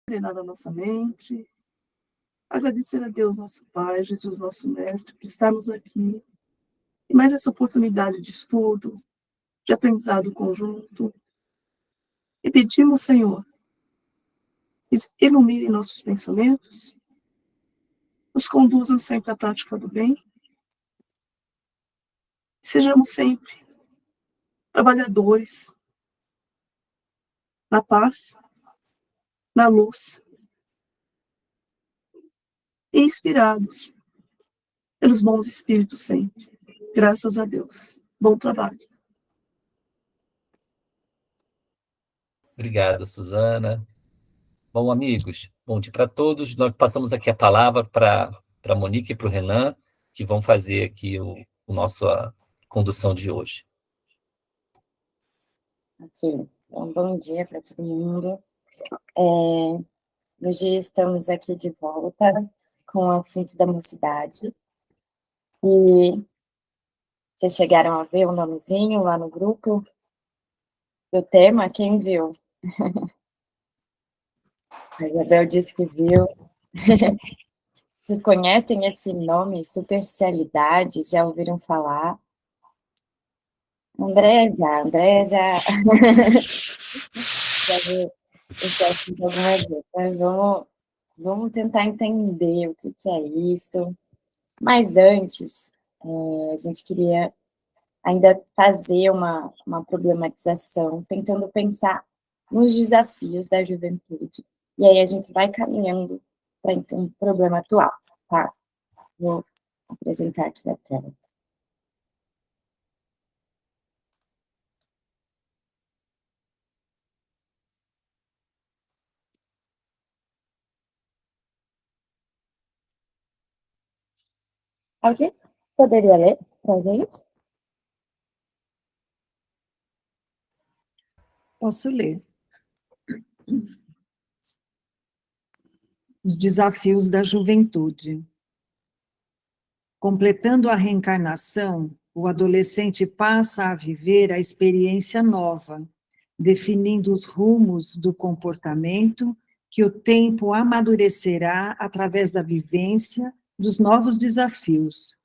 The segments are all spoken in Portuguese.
treinar a nossa mente, agradecer a Deus, nosso Pai, Jesus, nosso Mestre, por estarmos aqui, e mais essa oportunidade de estudo, de aprendizado conjunto, e pedimos, Senhor, ilumine nossos pensamentos, nos conduzam sempre à prática do bem, e sejamos sempre trabalhadores na paz, na luz, e inspirados pelos bons espíritos sempre. Graças a Deus. Bom trabalho. Obrigado, Suzana. Bom, amigos, bom dia para todos. Nós passamos aqui a palavra para a Monique e para o Renan, que vão fazer aqui o nossa condução de hoje. Ok, então, bom dia para todo mundo. Hoje estamos aqui de volta com o assunto da mocidade. E vocês chegaram a ver o nomezinho lá no grupo do tema? Quem viu? A Isabel disse que viu. Vocês conhecem esse nome, superficialidade? Já ouviram falar? Andréia já viu esse assunto algumas vezes. Mas vamos tentar entender o que é isso. Mas antes, a gente queria ainda fazer uma problematização, tentando pensar nos desafios da juventude. E aí a gente vai caminhando para então o problema atual, tá? Vou apresentar aqui a tela. Alguém poderia ler para a gente? Posso ler. Os desafios da juventude. Completando a reencarnação, o adolescente passa a viver a experiência nova, definindo os rumos do comportamento que o tempo amadurecerá através da vivência dos novos desafios.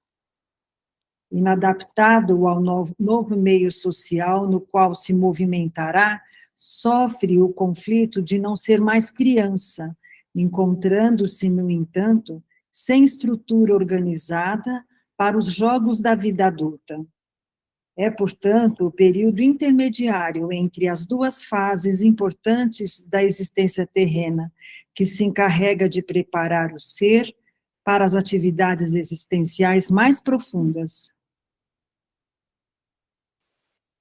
Inadaptado ao novo meio social no qual se movimentará, sofre o conflito de não ser mais criança, encontrando-se, no entanto, sem estrutura organizada para os jogos da vida adulta. É, portanto, o período intermediário entre as duas fases importantes da existência terrena, que se encarrega de preparar o ser para as atividades existenciais mais profundas.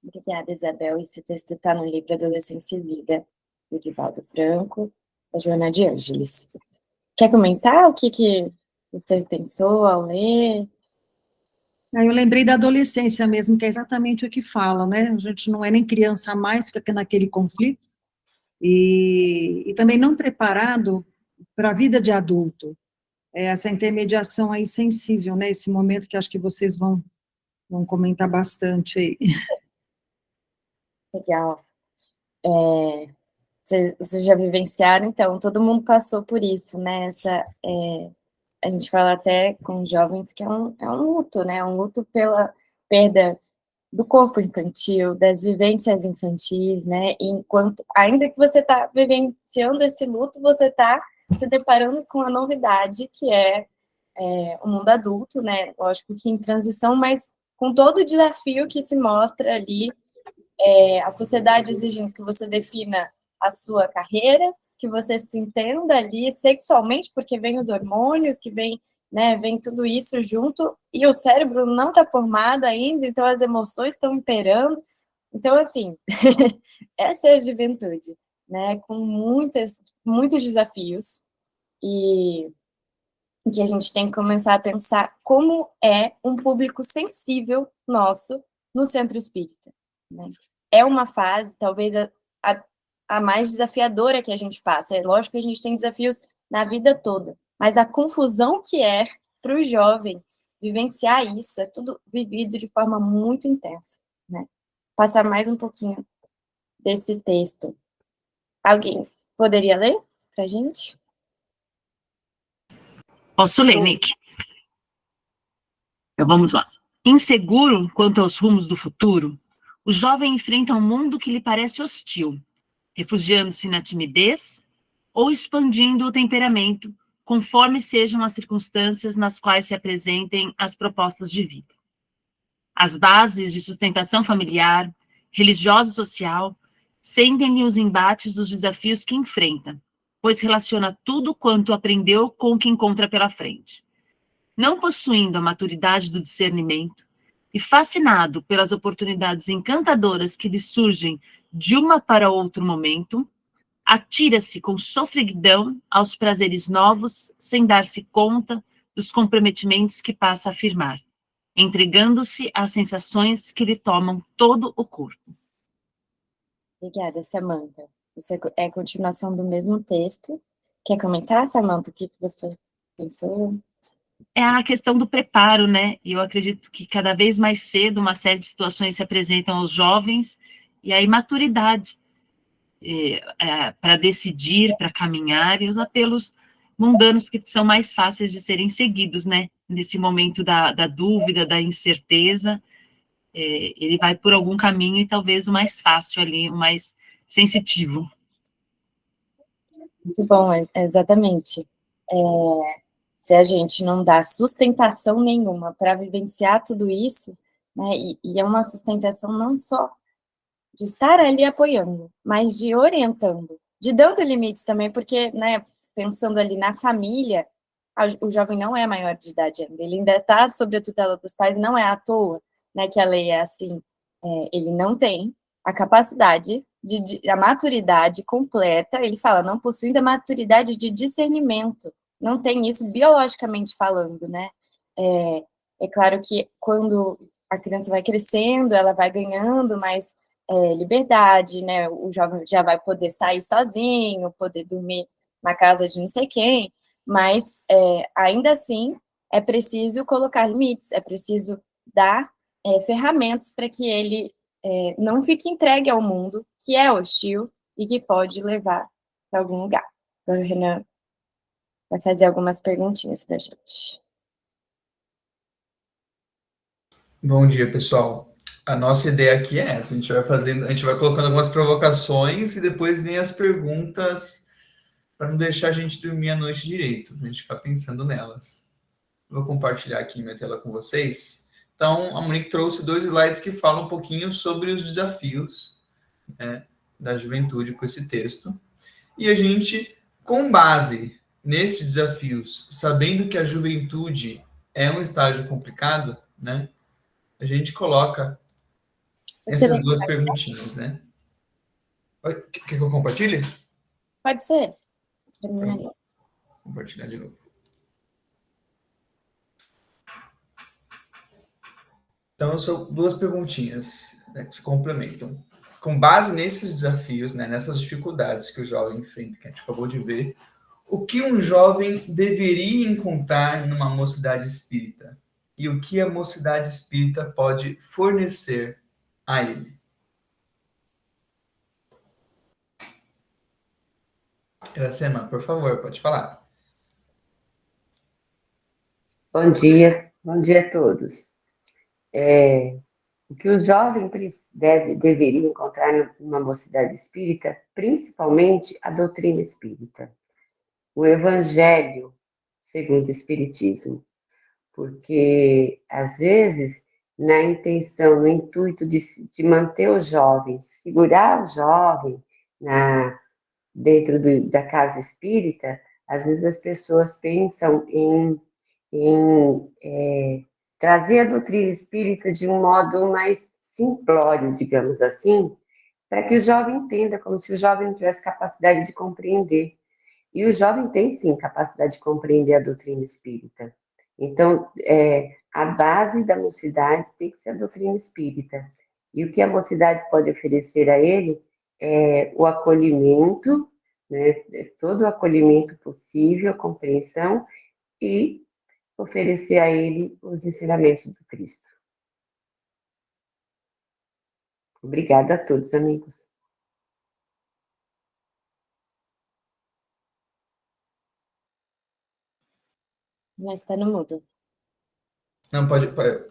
Obrigada, Isabel. Esse texto está no livro Adolescência e Vida, do Divaldo Franco, da Joana de Ângeles. Quer comentar o que você pensou ao ler? Eu lembrei da adolescência mesmo, que é exatamente o que fala, né? A gente não é nem criança mais, fica naquele conflito, e também não preparado para a vida de adulto. Essa intermediação aí sensível, né? Esse momento que acho que vocês vão comentar bastante aí. Legal. Vocês já vivenciaram, então, todo mundo passou por isso, né? A gente fala até com jovens que é um luto, né? Um luto pela perda do corpo infantil, das vivências infantis, né? E ainda que você está vivenciando esse luto, você está se deparando com a novidade que é o mundo adulto, né? Lógico que em transição, mas com todo o desafio que se mostra ali, a sociedade exigindo que você defina a sua carreira, que você se entenda ali sexualmente, porque vem os hormônios, que vem, né, vem tudo isso junto, e o cérebro não está formado ainda, então as emoções estão imperando. Então, assim, essa é a juventude, né, com muitos desafios, e que a gente tem que começar a pensar como é um público sensível nosso no centro espírita, né? É uma fase, talvez, a mais desafiadora que a gente passa. É lógico que a gente tem desafios na vida toda, mas a confusão que é para o jovem vivenciar isso, é tudo vivido de forma muito intensa, né? Passar mais um pouquinho desse texto. Alguém poderia ler, pra gente? Posso ler, Nick? Então vamos lá. Inseguro quanto aos rumos do futuro, o jovem enfrenta um mundo que lhe parece hostil, refugiando-se na timidez ou expandindo o temperamento, conforme sejam as circunstâncias nas quais se apresentem as propostas de vida. As bases de sustentação familiar, religiosa e social sentem-lhe os embates dos desafios que enfrenta, pois relaciona tudo quanto aprendeu com o que encontra pela frente. Não possuindo a maturidade do discernimento e fascinado pelas oportunidades encantadoras que lhe surgem de uma para outro momento, atira-se com sofreguidão aos prazeres novos, sem dar-se conta dos comprometimentos que passa a afirmar, entregando-se às sensações que lhe tomam todo o corpo. Obrigada, Samantha. Isso é a continuação do mesmo texto. Quer comentar, Samantha, o que você pensou? É a questão do preparo, né? E eu acredito que cada vez mais cedo uma série de situações se apresentam aos jovens, e a imaturidade para decidir, para caminhar, e os apelos mundanos que são mais fáceis de serem seguidos, né? Nesse momento da dúvida, da incerteza, ele vai por algum caminho e talvez o mais fácil ali, o mais sensitivo. Muito bom, exatamente. Se a gente não dá sustentação nenhuma para vivenciar tudo isso, né, e é uma sustentação não só de estar ali apoiando, mas de orientando, de dando limites também, porque, né, pensando ali na família, o jovem não é maior de idade ainda, ele ainda está sob a tutela dos pais, não é à toa, né, que a lei é assim, ele não tem a capacidade, a maturidade completa, ele fala, não possuindo a maturidade de discernimento, não tem isso biologicamente falando, né, é claro que quando a criança vai crescendo, ela vai ganhando mais liberdade, né, o jovem já vai poder sair sozinho, poder dormir na casa de não sei quem, mas ainda assim é preciso colocar limites, é preciso dar ferramentas para que ele não fique entregue ao mundo, que é hostil e que pode levar para algum lugar. Agora o Renan vai fazer algumas perguntinhas para a gente. Bom dia, pessoal. A nossa ideia aqui é essa, a gente vai colocando algumas provocações e depois vem as perguntas para não deixar a gente dormir a noite direito, para a gente ficar pensando nelas. Vou compartilhar aqui minha tela com vocês. Então, a Monique trouxe 2 slides que falam um pouquinho sobre os desafios, né, da juventude com esse texto. E a gente, com base nesses desafios, sabendo que a juventude é um estágio complicado, né, a gente coloca essas 2 perguntinhas, né? Quer que eu compartilhe? Pode ser. Vou compartilhar de novo. Então, são 2 perguntinhas, né, que se complementam. Com base nesses desafios, né, nessas dificuldades que o jovem enfrenta, que a gente acabou de ver, o que um jovem deveria encontrar numa mocidade espírita? E o que a mocidade espírita pode fornecer a ele? Iracema, por favor, pode falar. Bom dia a todos. O que o jovem deveria encontrar numa mocidade espírita, principalmente a doutrina espírita, o Evangelho segundo o Espiritismo, porque às vezes na intenção, no intuito de manter o jovem, segurar o jovem dentro da casa espírita, às vezes as pessoas pensam em trazer a doutrina espírita de um modo mais simplório, digamos assim, para que o jovem entenda, como se o jovem não tivesse capacidade de compreender. E o jovem tem, sim, capacidade de compreender a doutrina espírita. Então, a base da mocidade tem que ser a doutrina espírita. E o que a mocidade pode oferecer a ele é o acolhimento, né, todo o acolhimento possível, a compreensão e oferecer a ele os ensinamentos do Cristo. Obrigada a todos, amigos. Né, você tá no mudo. Não, pode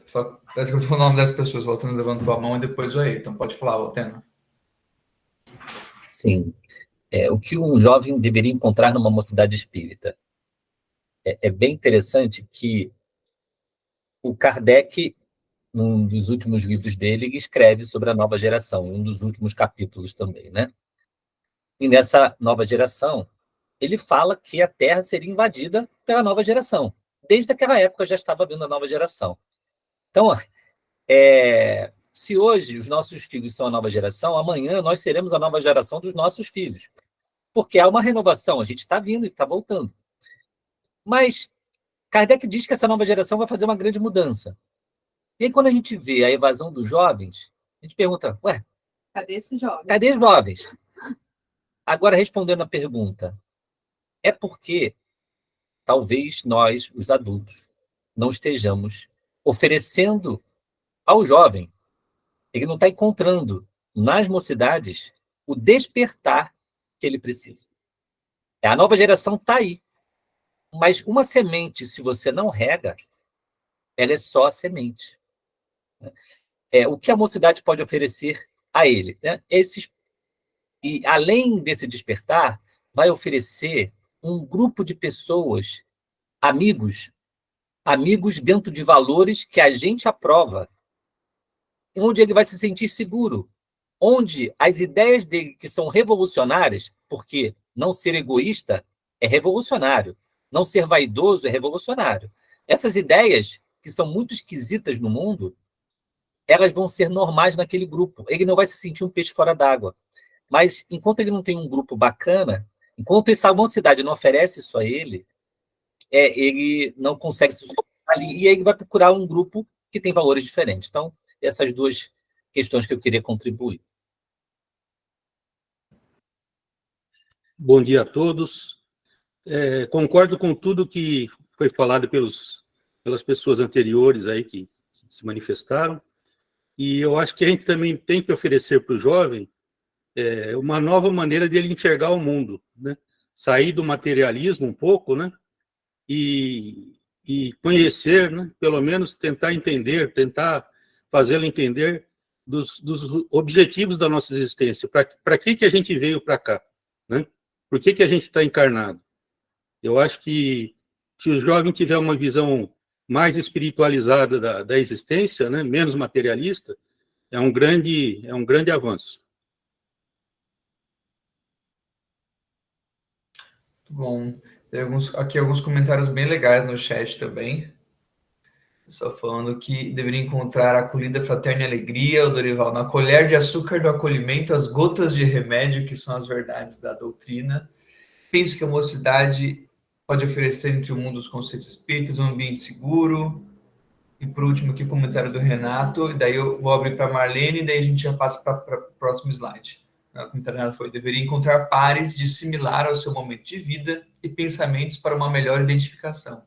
falar. Parece que eu estou falando o nome das pessoas. O Alteno levantou a mão e depois o Ayrton. Pode falar, Alteno. Sim. O que um jovem deveria encontrar numa mocidade espírita? É bem interessante que o Kardec, num dos últimos livros dele, ele escreve sobre a nova geração, um dos últimos capítulos também, né? E nessa nova geração, ele fala que a Terra seria invadida pela nova geração. Desde aquela época já estava vindo a nova geração. Então, se hoje os nossos filhos são a nova geração, amanhã nós seremos a nova geração dos nossos filhos. Porque há uma renovação, a gente está vindo e está voltando. Mas Kardec diz que essa nova geração vai fazer uma grande mudança. E aí, quando a gente vê a evasão dos jovens, a gente pergunta, ué, Cadê esses jovens? cadê os jovens? Agora, respondendo a pergunta, é porque talvez nós, os adultos, não estejamos oferecendo ao jovem, ele não está encontrando nas mocidades o despertar que ele precisa. A nova geração está aí, mas uma semente, se você não rega, ela é só a semente. O que a mocidade pode oferecer a ele? Né? E além desse despertar, vai oferecer um grupo de pessoas, amigos dentro de valores que a gente aprova, onde ele vai se sentir seguro, onde as ideias dele que são revolucionárias, porque não ser egoísta é revolucionário, não ser vaidoso é revolucionário. Essas ideias, que são muito esquisitas no mundo, elas vão ser normais naquele grupo. Ele não vai se sentir um peixe fora d'água. Mas, enquanto ele não tem um grupo bacana, enquanto essa mocidade não oferece isso a ele, ele não consegue se sustentar ali, e aí ele vai procurar um grupo que tem valores diferentes. Então, essas duas questões que eu queria contribuir. Bom dia a todos. Concordo com tudo que foi falado pelas pessoas anteriores aí que se manifestaram, e eu acho que a gente também tem que oferecer para o jovem uma nova maneira de ele enxergar o mundo, né? Sair do materialismo um pouco, né? E conhecer, né? Pelo menos tentar entender, tentar fazê-lo entender dos objetivos da nossa existência. Para que a gente veio para cá, né? Por que a gente está encarnado? Eu acho que se o jovem tiver uma visão mais espiritualizada da existência, né? Menos materialista, é um grande avanço. Bom, tem alguns comentários bem legais no chat também. Só falando que deveria encontrar a acolhida fraterna e alegria, o Dorival, na colher de açúcar do acolhimento, as gotas de remédio, que são as verdades da doutrina. Penso que a mocidade pode oferecer entre o mundo dos conceitos espíritas um ambiente seguro. E por último aqui o comentário do Renato, e daí eu vou abrir para a Marlene, e daí a gente já passa para o próximo slide. O comentário do Renato foi: deveria encontrar pares de similar ao seu momento de vida e pensamentos para uma melhor identificação.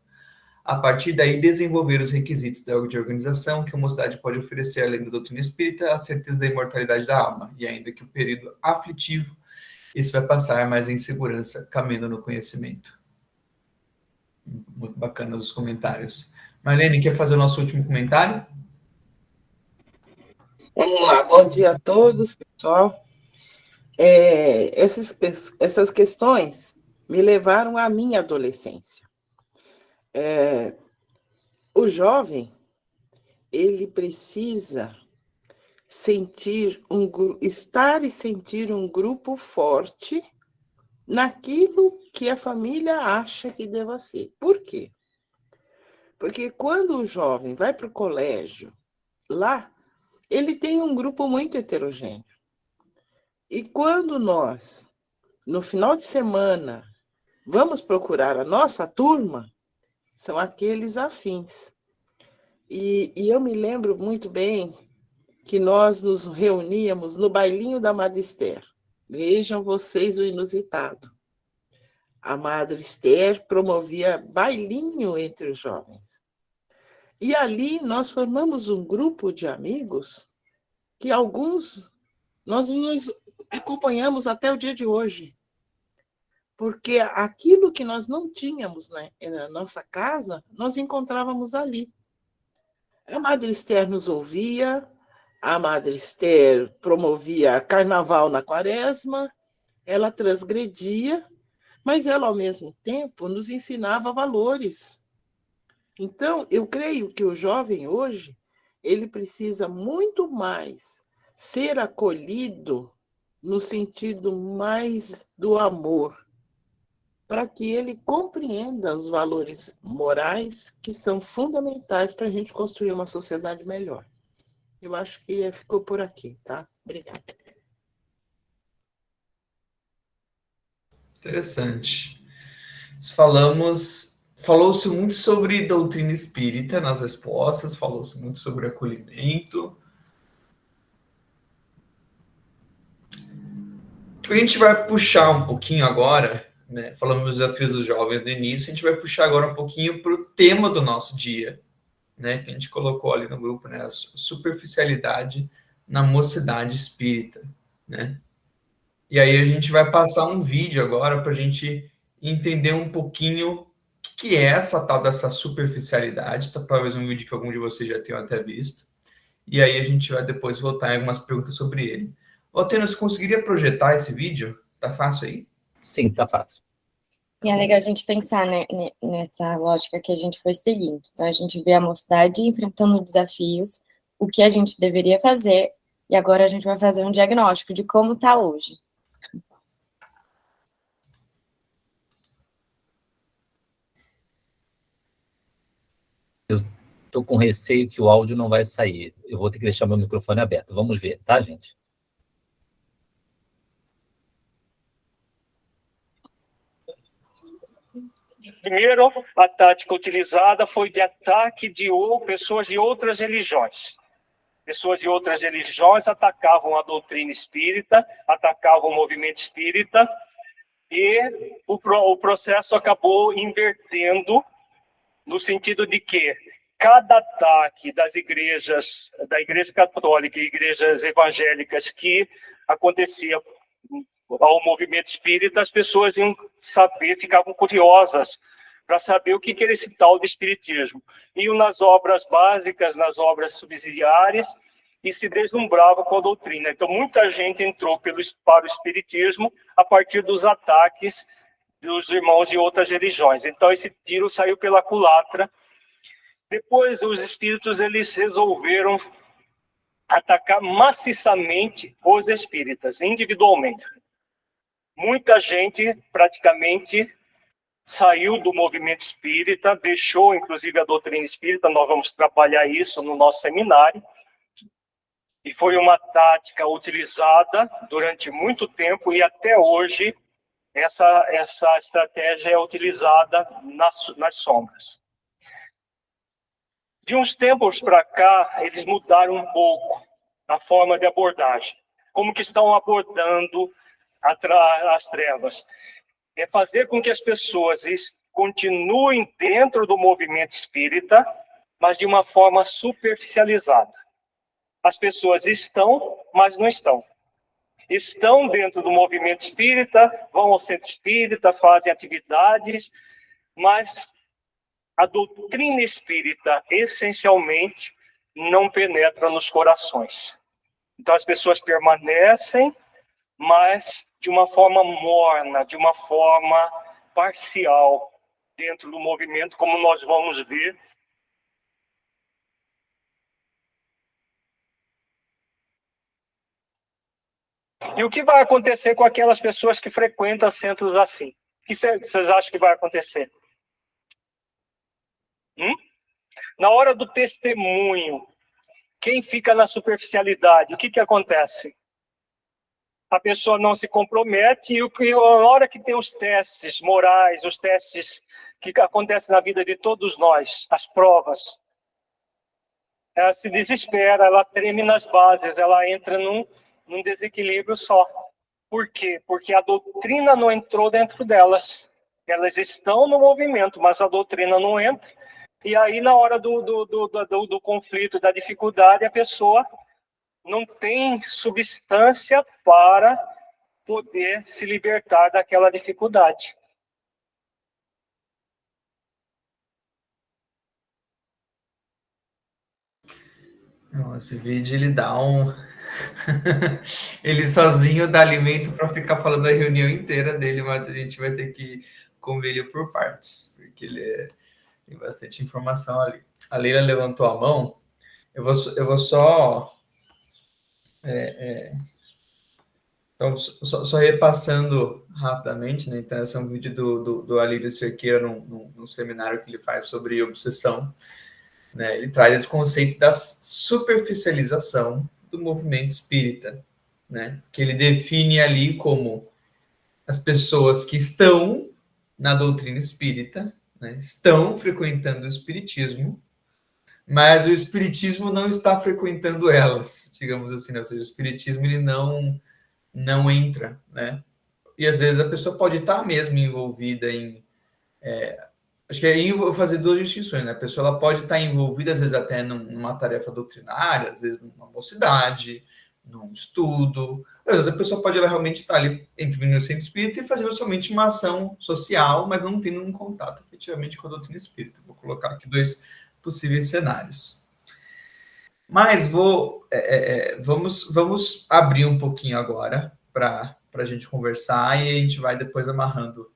A partir daí, desenvolver os requisitos de organização que a mocidade pode oferecer, além da doutrina espírita, a certeza da imortalidade da alma, e ainda que o período aflitivo, esse vai passar mais em segurança, caminhando no conhecimento. Muito bacana os comentários. Marlene, quer fazer o nosso último comentário? Vamos lá, bom dia a todos, pessoal. Essas questões me levaram à minha adolescência. O jovem, ele precisa estar e sentir um grupo forte naquilo que a família acha que deva ser. Por quê? Porque quando o jovem vai para o colégio, lá, ele tem um grupo muito heterogêneo. E quando nós, no final de semana, vamos procurar a nossa turma, são aqueles afins. E eu me lembro muito bem que nós nos reuníamos no bailinho da Madre Esther. Vejam vocês o inusitado. A Madre Esther promovia bailinho entre os jovens. E ali nós formamos um grupo de amigos que alguns nós nos acompanhamos até o dia de hoje. porque aquilo que nós não tínhamos, né, na nossa casa, nós encontrávamos ali. A Madre Esther nos ouvia, a Madre Esther promovia carnaval na quaresma, ela transgredia, mas ela, ao mesmo tempo, nos ensinava valores. Então, eu creio que o jovem hoje, ele precisa muito mais ser acolhido no sentido mais do amor, para que ele compreenda os valores morais que são fundamentais para a gente construir uma sociedade melhor. Eu acho que ficou por aqui, tá? Obrigada. Interessante. Falou-se muito sobre doutrina espírita nas respostas, falou-se muito sobre acolhimento. A gente vai puxar um pouquinho agora, né? Falamos dos desafios dos jovens no início, a gente vai puxar agora um pouquinho para o tema do nosso dia, né? Que a gente colocou ali no grupo, né? A superficialidade na mocidade espírita, né? E aí a gente vai passar um vídeo agora para a gente entender um pouquinho o que é essa tal dessa superficialidade, tá? Talvez um vídeo que algum de vocês já tenham até visto. E aí a gente vai depois voltar em algumas perguntas sobre ele. Ô, Tênis, conseguiria projetar esse vídeo? Tá fácil aí? Sim, tá fácil. E é legal a gente pensar, né, nessa lógica que a gente foi seguindo. Então, a gente vê a mocidade enfrentando desafios, o que a gente deveria fazer, e agora a gente vai fazer um diagnóstico de como está hoje. Eu tô com receio que o áudio não vai sair. Eu vou ter que deixar meu microfone aberto. Vamos ver, tá, gente? Primeiro, a tática utilizada foi de ataque de pessoas de outras religiões. Pessoas de outras religiões atacavam a doutrina espírita, atacavam o movimento espírita, e o processo acabou invertendo no sentido de que cada ataque das igrejas, da Igreja Católica e igrejas evangélicas que acontecia ao movimento espírita, as pessoas iam saber, ficavam curiosas para saber o que era esse tal de espiritismo. Iam nas obras básicas, nas obras subsidiárias, e se deslumbrava com a doutrina. Então, muita gente entrou para o espiritismo a partir dos ataques dos irmãos de outras religiões. Então, esse tiro saiu pela culatra. Depois, os espíritos eles resolveram atacar maciçamente os espíritas, individualmente. Muita gente, praticamente, saiu do movimento espírita, deixou, inclusive, a doutrina espírita. Nós vamos trabalhar isso no nosso seminário. E foi uma tática utilizada durante muito tempo, e até hoje essa estratégia é utilizada nas sombras. De uns tempos para cá, eles mudaram um pouco a forma de abordagem. Como que estão abordando as trevas? É fazer com que as pessoas continuem dentro do movimento espírita, mas de uma forma superficializada. As pessoas estão, mas não estão. Estão dentro do movimento espírita, vão ao centro espírita, fazem atividades, mas a doutrina espírita, essencialmente, não penetra nos corações. Então, as pessoas permanecem, mas de uma forma morna, de uma forma parcial, dentro do movimento, como nós vamos ver. E o que vai acontecer com aquelas pessoas que frequentam centros assim? O que vocês acham que vai acontecer? Na hora do testemunho, quem fica na superficialidade, o que acontece? A pessoa não se compromete, e na hora que tem os testes morais, os testes que acontecem na vida de todos nós, as provas, ela se desespera, ela treme nas bases, ela entra num desequilíbrio só. Por quê? Porque a doutrina não entrou dentro delas. Elas estão no movimento, mas a doutrina não entra. E aí, na hora do conflito, da dificuldade, a pessoa não tem substância para poder se libertar daquela dificuldade. Esse vídeo, ele dá um... ele sozinho dá alimento para ficar falando a reunião inteira dele, mas a gente vai ter que comer ele por partes, porque tem bastante informação ali. A Leila levantou a mão, eu vou só... Então, só repassando rapidamente, né? Então, esse é um vídeo do Alírio Cerqueira num seminário que ele faz sobre obsessão. Né? Ele traz esse conceito da superficialização do movimento espírita, né? Que ele define ali como as pessoas que estão na doutrina espírita, né? Estão frequentando o espiritismo, mas o espiritismo não está frequentando elas, digamos assim, né? Ou seja, o espiritismo ele não entra, né? E às vezes a pessoa pode estar mesmo envolvida em... acho que aí eu vou fazer duas distinções, né? A pessoa ela pode estar envolvida, às vezes, até numa tarefa doutrinária, às vezes numa mocidade, num estudo. Às vezes a pessoa pode ela realmente estar ali vindo no centro espírita e fazendo somente uma ação social, mas não tendo um contato efetivamente com a doutrina espírita. Vou colocar aqui dois possíveis cenários. Mas vamos abrir um pouquinho agora para a gente conversar e a gente vai depois amarrando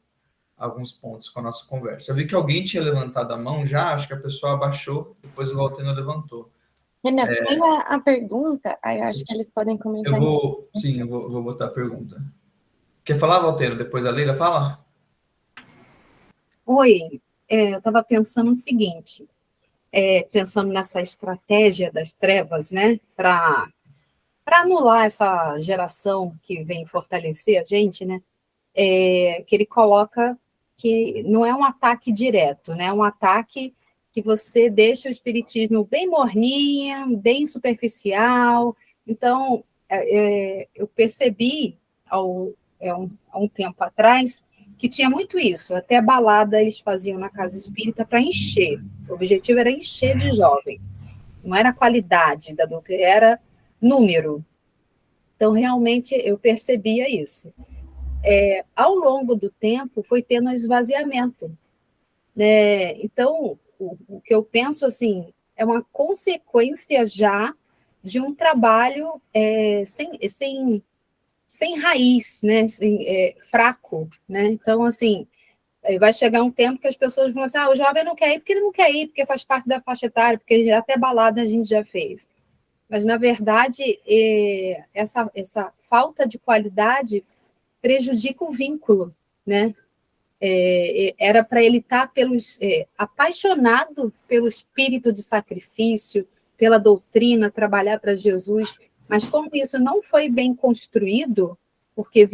alguns pontos com a nossa conversa. Eu vi que alguém tinha levantado a mão já, acho que a pessoa abaixou, depois o Valteno levantou. Renan, tem a pergunta, aí eu acho que eles podem comentar. Eu vou botar a pergunta. Quer falar, Valteno? Depois a Leila fala? Oi, eu estava pensando o seguinte, pensando nessa estratégia das trevas, né, para anular essa geração que vem fortalecer a gente, né, que ele coloca que não é um ataque direto, né, é um ataque que você deixa o espiritismo bem morninha, bem superficial. Então, eu percebi há um tempo atrás que tinha muito isso, até balada eles faziam na casa espírita para encher, o objetivo era encher de jovem, não era qualidade da doutrina, era número. Então, realmente, eu percebia isso. Ao longo do tempo, foi tendo um esvaziamento, né? Então, o que eu penso, assim, é uma consequência já de um trabalho sem raiz, né? Fraco, né? Então, assim, vai chegar um tempo que as pessoas vão assim, o jovem não quer ir porque ele não quer ir, porque faz parte da faixa etária, porque até balada a gente já fez. Mas, na verdade, essa falta de qualidade prejudica o vínculo, né? Era para ele estar apaixonado pelo espírito de sacrifício, pela doutrina, trabalhar para Jesus, mas como isso não foi bem construído, porque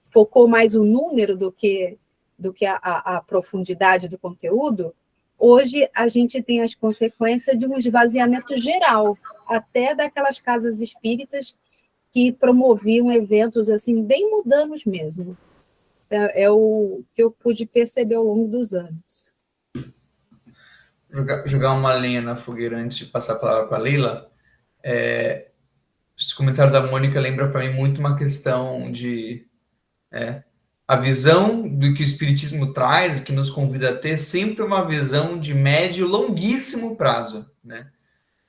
focou mais o número do que a profundidade do conteúdo, hoje a gente tem as consequências de um esvaziamento geral, até daquelas casas espíritas que promoviam eventos assim bem mundanos mesmo. É o que eu pude perceber ao longo dos anos. Jogar uma lenha na fogueira antes de passar a palavra para a Leila. Esse comentário da Mônica lembra para mim muito uma questão de a visão do que o Espiritismo traz, que nos convida a ter, sempre uma visão de médio, longuíssimo prazo, né?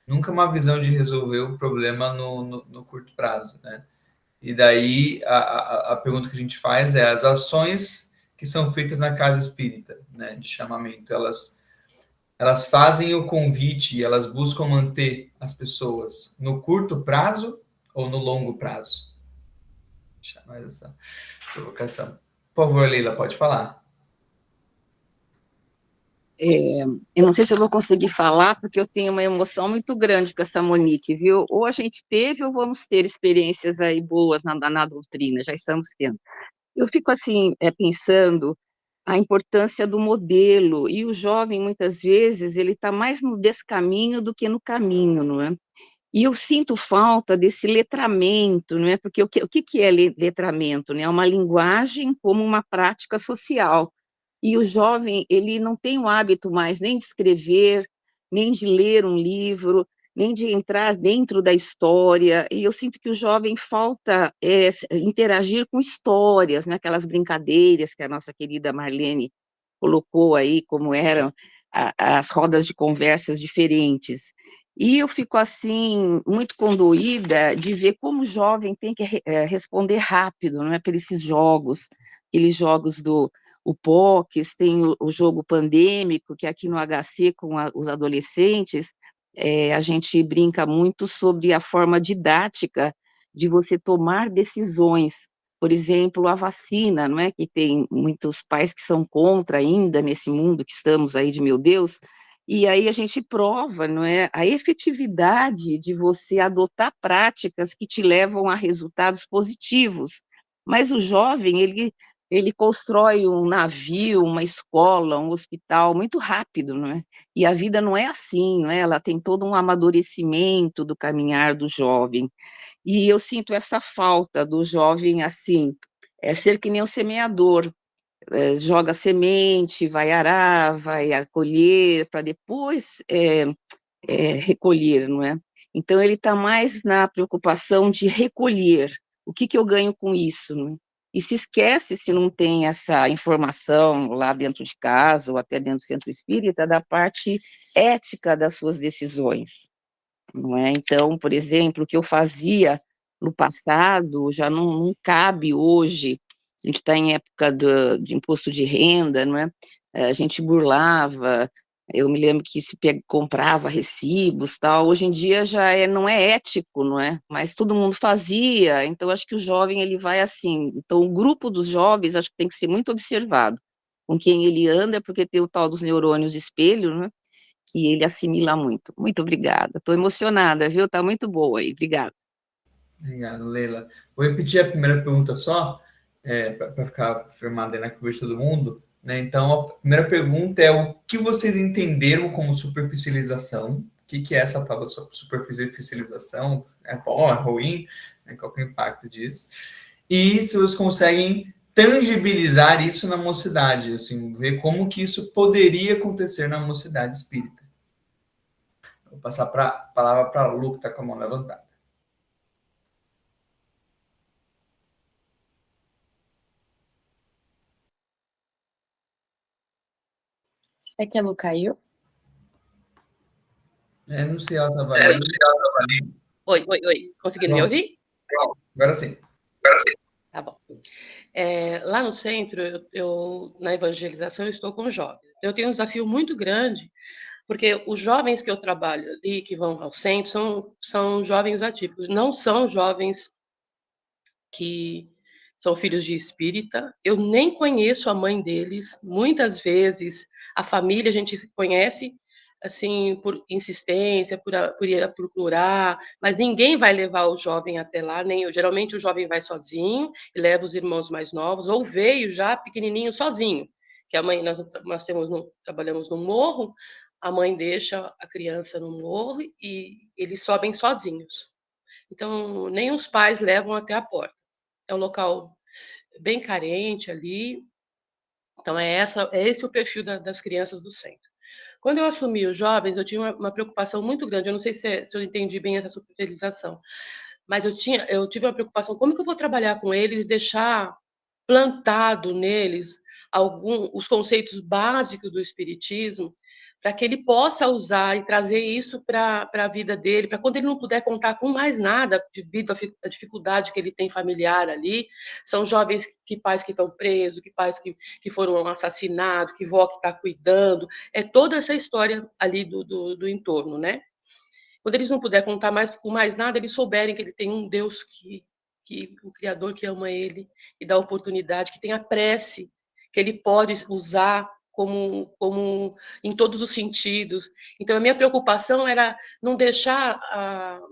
Nunca uma visão de resolver o problema no curto prazo, né? E daí a pergunta que a gente faz é: as ações que são feitas na casa espírita, né, de chamamento, elas fazem o convite e elas buscam manter as pessoas no curto prazo ou no longo prazo? Deixa mais essa provocação. Por favor, Leila, pode falar. Eu não sei se eu vou conseguir falar, porque eu tenho uma emoção muito grande com essa Monique, viu? Ou a gente teve, ou vamos ter experiências aí boas na doutrina, já estamos tendo. Eu fico, assim, pensando a importância do modelo, e o jovem, muitas vezes, ele está mais no descaminho do que no caminho, não é? E eu sinto falta desse letramento, não é? Porque o que é letramento, né? É uma linguagem como uma prática social. E o jovem, ele não tem o hábito mais nem de escrever, nem de ler um livro, nem de entrar dentro da história, e eu sinto que o jovem falta interagir com histórias, né, aquelas brincadeiras que a nossa querida Marlene colocou aí, como eram as rodas de conversas diferentes. E eu fico, assim, muito condoída de ver como o jovem tem que responder rápido, não é, por esses jogos, aqueles jogos do o POCs, tem o jogo pandêmico, que aqui no HC, com os adolescentes, a gente brinca muito sobre a forma didática de você tomar decisões. Por exemplo, a vacina, não é? Que tem muitos pais que são contra ainda nesse mundo que estamos aí de meu Deus, e aí a gente prova, não é, a efetividade de você adotar práticas que te levam a resultados positivos. Mas o jovem, ele constrói um navio, uma escola, um hospital muito rápido, não é? E a vida não é assim, não é? Ela tem todo um amadurecimento do caminhar do jovem. E eu sinto essa falta do jovem, assim, ser que nem um semeador, joga semente, vai arar, vai acolher, para depois recolher, não é? Então, ele está mais na preocupação de recolher. O que eu ganho com isso, não é? E se esquece, se não tem essa informação lá dentro de casa, ou até dentro do centro espírita, da parte ética das suas decisões, não é? Então, por exemplo, o que eu fazia no passado já não cabe hoje. A gente está em época de imposto de renda, não é? A gente burlava, eu me lembro que se comprava recibos, tal. Hoje em dia já não é ético, não é? Mas todo mundo fazia, então acho que o jovem ele vai assim. Então o grupo dos jovens acho que tem que ser muito observado com quem ele anda, porque tem o tal dos neurônios espelho, né? Que ele assimila muito. Muito obrigada. Estou emocionada, viu? Está muito boa aí. Obrigada. Obrigado, Leila. Vou repetir a primeira pergunta só, para ficar firmada aí na cabeça de todo mundo. Né? Então, a primeira pergunta é o que vocês entenderam como superficialização? O que é essa tal superficialização? É bom, é ruim? Né? Qual que é o impacto disso? E se vocês conseguem tangibilizar isso na mocidade, assim, ver como que isso poderia acontecer na mocidade espírita. Vou passar a palavra para a Lu, que está com a mão levantada. Será que a Lu caiu? Não sei, ela estava ali. Oi. Conseguiram me ouvir? Agora sim. Tá bom. Lá no centro, na evangelização, eu estou com jovens. Eu tenho um desafio muito grande, porque os jovens que eu trabalho ali, que vão ao centro, são jovens atípicos, não são jovens que são filhos de espírita. Eu nem conheço a mãe deles. Muitas vezes, a família a gente se conhece assim, por insistência, por ir procurar, mas ninguém vai levar o jovem até lá, nem eu. Geralmente o jovem vai sozinho, e leva os irmãos mais novos, ou veio já pequenininho sozinho, que a mãe, nós trabalhamos no morro, a mãe deixa a criança no morro e eles sobem sozinhos. Então, nem os pais levam até a porta. É um local bem carente ali, então é esse o perfil das crianças do centro. Quando eu assumi os jovens, eu tinha uma preocupação muito grande. Eu não sei se eu entendi bem essa superficialização, mas eu tive uma preocupação: como que eu vou trabalhar com eles, deixar plantado neles os conceitos básicos do espiritismo, para que ele possa usar e trazer isso para a vida dele, para quando ele não puder contar com mais nada, devido à dificuldade que ele tem familiar ali. São jovens pais que estão presos, pais que foram assassinados, que vó que está cuidando, toda essa história ali do entorno, né? Quando eles não puderem contar com mais nada, eles souberem que ele tem um Deus que o Criador que ama ele e dá oportunidade, que tem a prece, que ele pode usar como em todos os sentidos. Então, a minha preocupação era não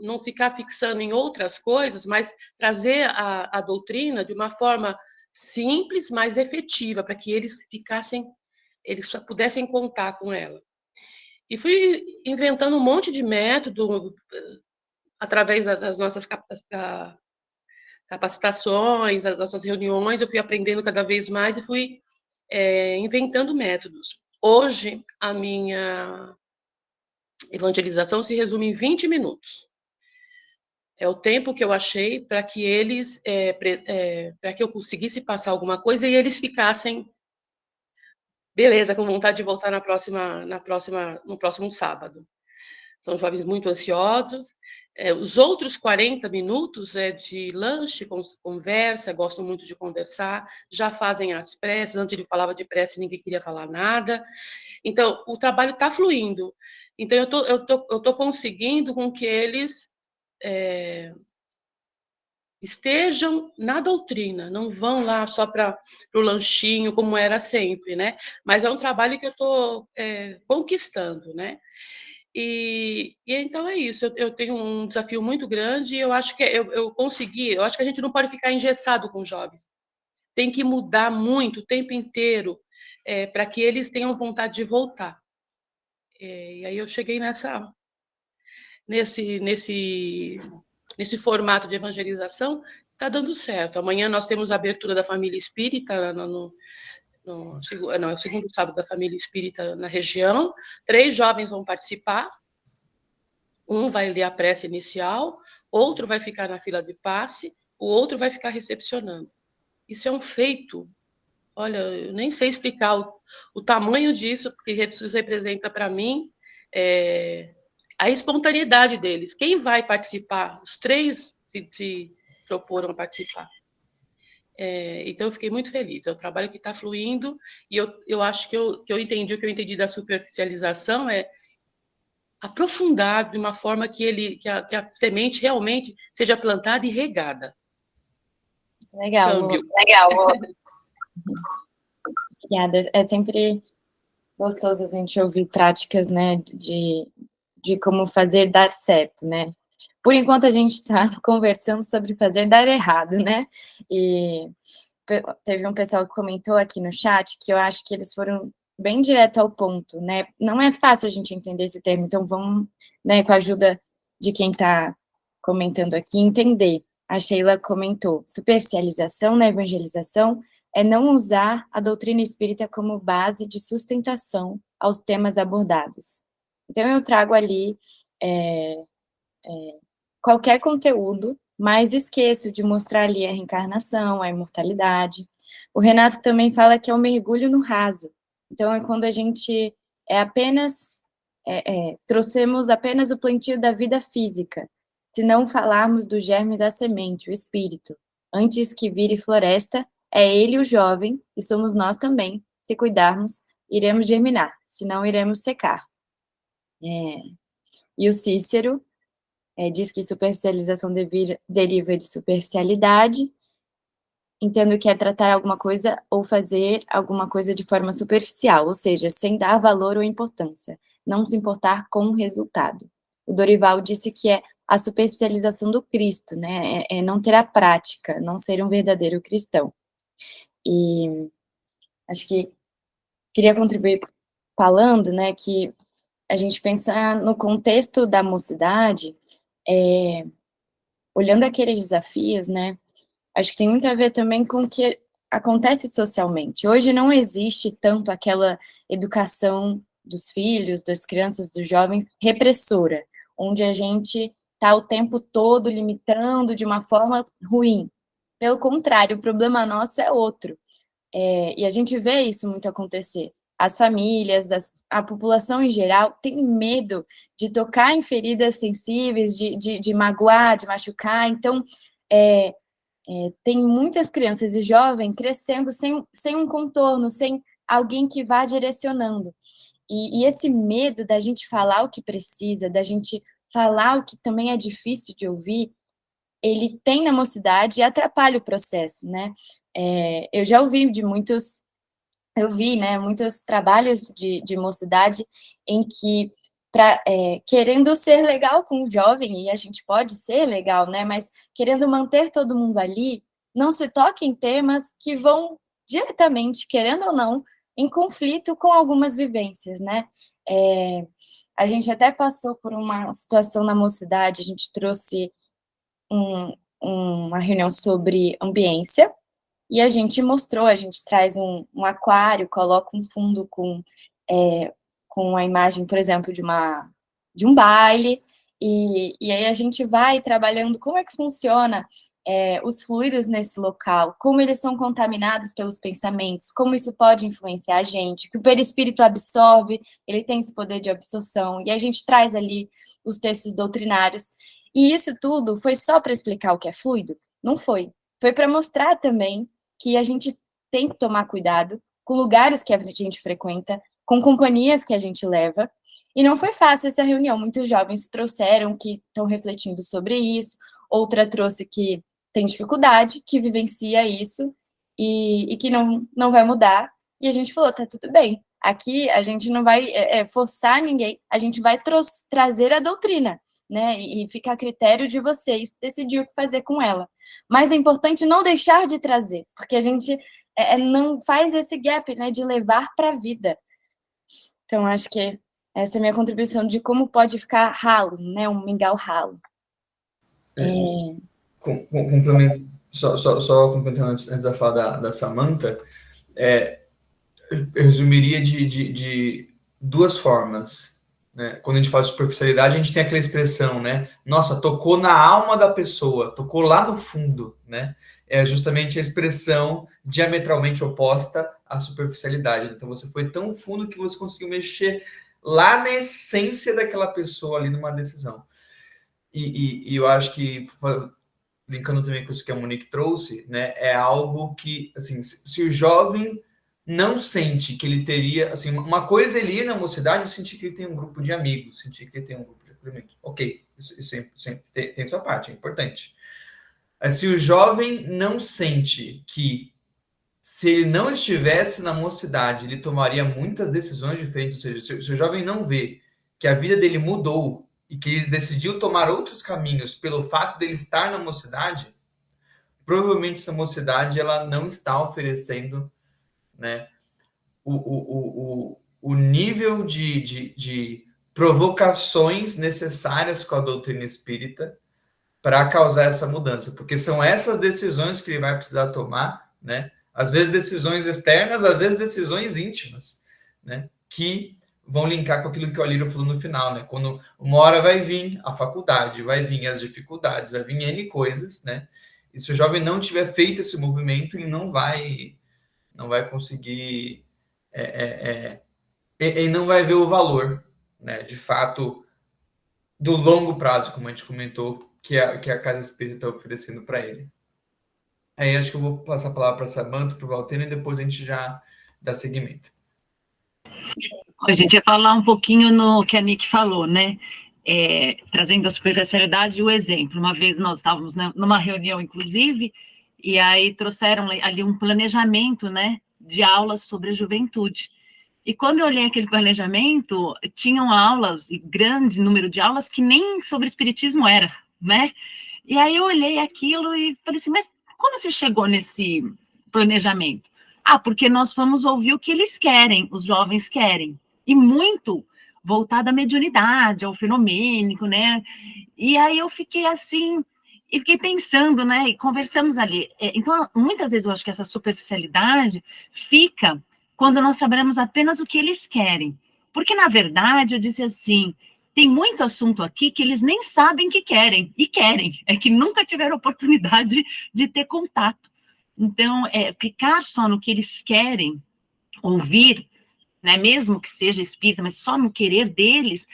não ficar fixando em outras coisas, mas trazer a doutrina de uma forma simples, mas efetiva, para que eles pudessem contar com ela. E fui inventando um monte de método através das nossas capacitações, das nossas reuniões. Eu fui aprendendo cada vez mais e fui inventando métodos. Hoje, a minha evangelização se resume em 20 minutos. É o tempo que eu achei para que eles, para que eu conseguisse passar alguma coisa e eles ficassem, beleza, com vontade de voltar no próximo sábado. São jovens muito ansiosos. Os outros 40 minutos é de lanche, conversa, gostam muito de conversar, já fazem as preces. Antes ele falava de prece, ninguém queria falar nada. Então, o trabalho está fluindo. Então, eu tô conseguindo com que eles estejam na doutrina, não vão lá só para o lanchinho, como era sempre, né? Mas é um trabalho que eu estou conquistando, né? E então é isso, eu tenho um desafio muito grande e eu acho que eu consegui, eu acho que a gente não pode ficar engessado com jovens. Tem que mudar muito o tempo inteiro para que eles tenham vontade de voltar. E aí eu cheguei nesse formato de evangelização, está dando certo. Amanhã nós temos a abertura da família espírita é o segundo sábado da família espírita na região. 3 jovens vão participar. Um vai ler a prece inicial, outro vai ficar na fila de passe, o outro vai ficar recepcionando. Isso é um feito. Olha, eu nem sei explicar o tamanho disso, porque isso representa para mim a espontaneidade deles. Quem vai participar? Os 3 se proporam a participar. Então, eu fiquei muito feliz. É um trabalho que está fluindo e eu acho que eu entendi o que eu entendi da superficialização aprofundar de uma forma que a semente realmente seja plantada e regada. Legal, Câmbio. Obrigada. É sempre gostoso a gente ouvir práticas, né, de como fazer dar certo, né? Por enquanto, a gente está conversando sobre fazer dar errado, né? E teve um pessoal que comentou aqui no chat que eu acho que eles foram bem direto ao ponto, né? Não é fácil a gente entender esse termo, então vamos, né, com a ajuda de quem está comentando aqui, entender. A Sheila comentou, superficialização na evangelização é não usar a doutrina espírita como base de sustentação aos temas abordados. Então, eu trago ali qualquer conteúdo, mas esqueço de mostrar ali a reencarnação, a imortalidade. O Renato também fala que é um mergulho no raso. Então, é quando a gente trouxemos apenas o plantio da vida física, se não falarmos do germe da semente, o espírito. Antes que vire floresta, é ele o jovem, e somos nós também. Se cuidarmos, iremos germinar, senão iremos secar. E o Cícero diz que superficialização deriva de superficialidade. Entendo que é tratar alguma coisa ou fazer alguma coisa de forma superficial, ou seja, sem dar valor ou importância, não se importar com o resultado. O Dorival disse que é a superficialização do Cristo, né? É não ter a prática, não ser um verdadeiro cristão. E acho que queria contribuir falando, né, que a gente pensar no contexto da mocidade, olhando aqueles desafios, né, acho que tem muito a ver também com o que acontece socialmente. Hoje não existe tanto aquela educação dos filhos, das crianças, dos jovens, repressora, onde a gente está o tempo todo limitando de uma forma ruim. Pelo contrário, o problema nosso é outro. E a gente vê isso muito acontecer. As famílias, a população em geral tem medo de tocar em feridas sensíveis, de magoar, de machucar. Então, tem muitas crianças e jovens crescendo sem um contorno, sem alguém que vá direcionando. E esse medo da gente falar o que precisa, da gente falar o que também é difícil de ouvir, ele tem na mocidade e atrapalha o processo, né? Eu já ouvi muitos trabalhos de mocidade em que, querendo ser legal com o jovem, e a gente pode ser legal, né? Mas querendo manter todo mundo ali, não se toca em temas que vão diretamente, querendo ou não, em conflito com algumas vivências, né? A gente até passou por uma situação na mocidade, a gente trouxe uma reunião sobre ambiência, e a gente traz um aquário, coloca um fundo com a imagem, por exemplo, de uma baile, e aí a gente vai trabalhando como é que funciona os fluidos nesse local, como eles são contaminados pelos pensamentos, como isso pode influenciar a gente, que o perispírito absorve, ele tem esse poder de absorção, e a gente traz ali os textos doutrinários. E isso tudo foi só para explicar o que é fluido? Não foi. Foi para mostrar também que a gente tem que tomar cuidado com lugares que a gente frequenta, com companhias que a gente leva. E não foi fácil essa reunião. Muitos jovens trouxeram que estão refletindo sobre isso, outra trouxe que tem dificuldade, que vivencia isso e que não vai mudar. E a gente falou, tá tudo bem. Aqui a gente não vai forçar ninguém, a gente vai trazer a doutrina, né? E fica a critério de vocês decidir o que fazer com ela. Mas é importante não deixar de trazer, porque a gente não faz esse gap, né, de levar para a vida. Então, acho que essa é a minha contribuição de como pode ficar ralo, né, um mingau ralo. Só complementando antes da fala da Samantha, eu resumiria de duas formas. Né? Quando a gente fala de superficialidade, a gente tem aquela expressão, né? Nossa, tocou na alma da pessoa, tocou lá no fundo, né? É justamente a expressão diametralmente oposta à superficialidade. Então, você foi tão fundo que você conseguiu mexer lá na essência daquela pessoa ali numa decisão. E eu acho que, linkando também com isso que a Monique trouxe, né? É algo que, assim, se o jovem não sente que ele teria, assim, uma coisa ele ir na mocidade e sentir que ele tem um grupo de amigos, sentir que ele tem um grupo de acolhimento. Ok, isso tem sua parte, é importante. Mas se o jovem não sente que, se ele não estivesse na mocidade, ele tomaria muitas decisões diferentes, ou seja, se o jovem não vê que a vida dele mudou e que ele decidiu tomar outros caminhos pelo fato dele estar na mocidade, provavelmente essa mocidade ela não está oferecendo, né, o nível de provocações necessárias com a doutrina espírita para causar essa mudança, porque são essas decisões que ele vai precisar tomar, né? Às vezes decisões externas, às vezes decisões íntimas, né? Que vão linkar com aquilo que o Alírio falou no final, né? Quando uma hora vai vir a faculdade, vai vir as dificuldades, vai vir N coisas, né? E se o jovem não tiver feito esse movimento, ele não vai conseguir, ele não vai ver o valor, né, de fato, do longo prazo, como a gente comentou, que a Casa Espírita está oferecendo para ele. Aí acho que eu vou passar a palavra para a Samantha, para o Valtênio, e depois a gente já dá seguimento. A gente ia falar um pouquinho no que a Nick falou, né? Trazendo a superficialidade e o exemplo. Uma vez nós estávamos numa reunião, inclusive, e aí trouxeram ali um planejamento, né, de aulas sobre a juventude. E quando eu olhei aquele planejamento, tinham aulas, e grande número de aulas, que nem sobre espiritismo era, né? E aí eu olhei aquilo e falei assim, mas como você chegou nesse planejamento? Ah, porque nós fomos ouvir o que eles querem, os jovens querem. E muito voltado à mediunidade, ao fenomênico, né? E aí eu fiquei assim, e fiquei pensando, né? E conversamos ali. Então, muitas vezes eu acho que essa superficialidade fica quando nós trabalhamos apenas o que eles querem. Porque, na verdade, eu disse assim, tem muito assunto aqui que eles nem sabem que querem, e querem, é que nunca tiveram oportunidade de ter contato. Então, ficar só no que eles querem ouvir, né, mesmo que seja espírita, mas só no querer deles,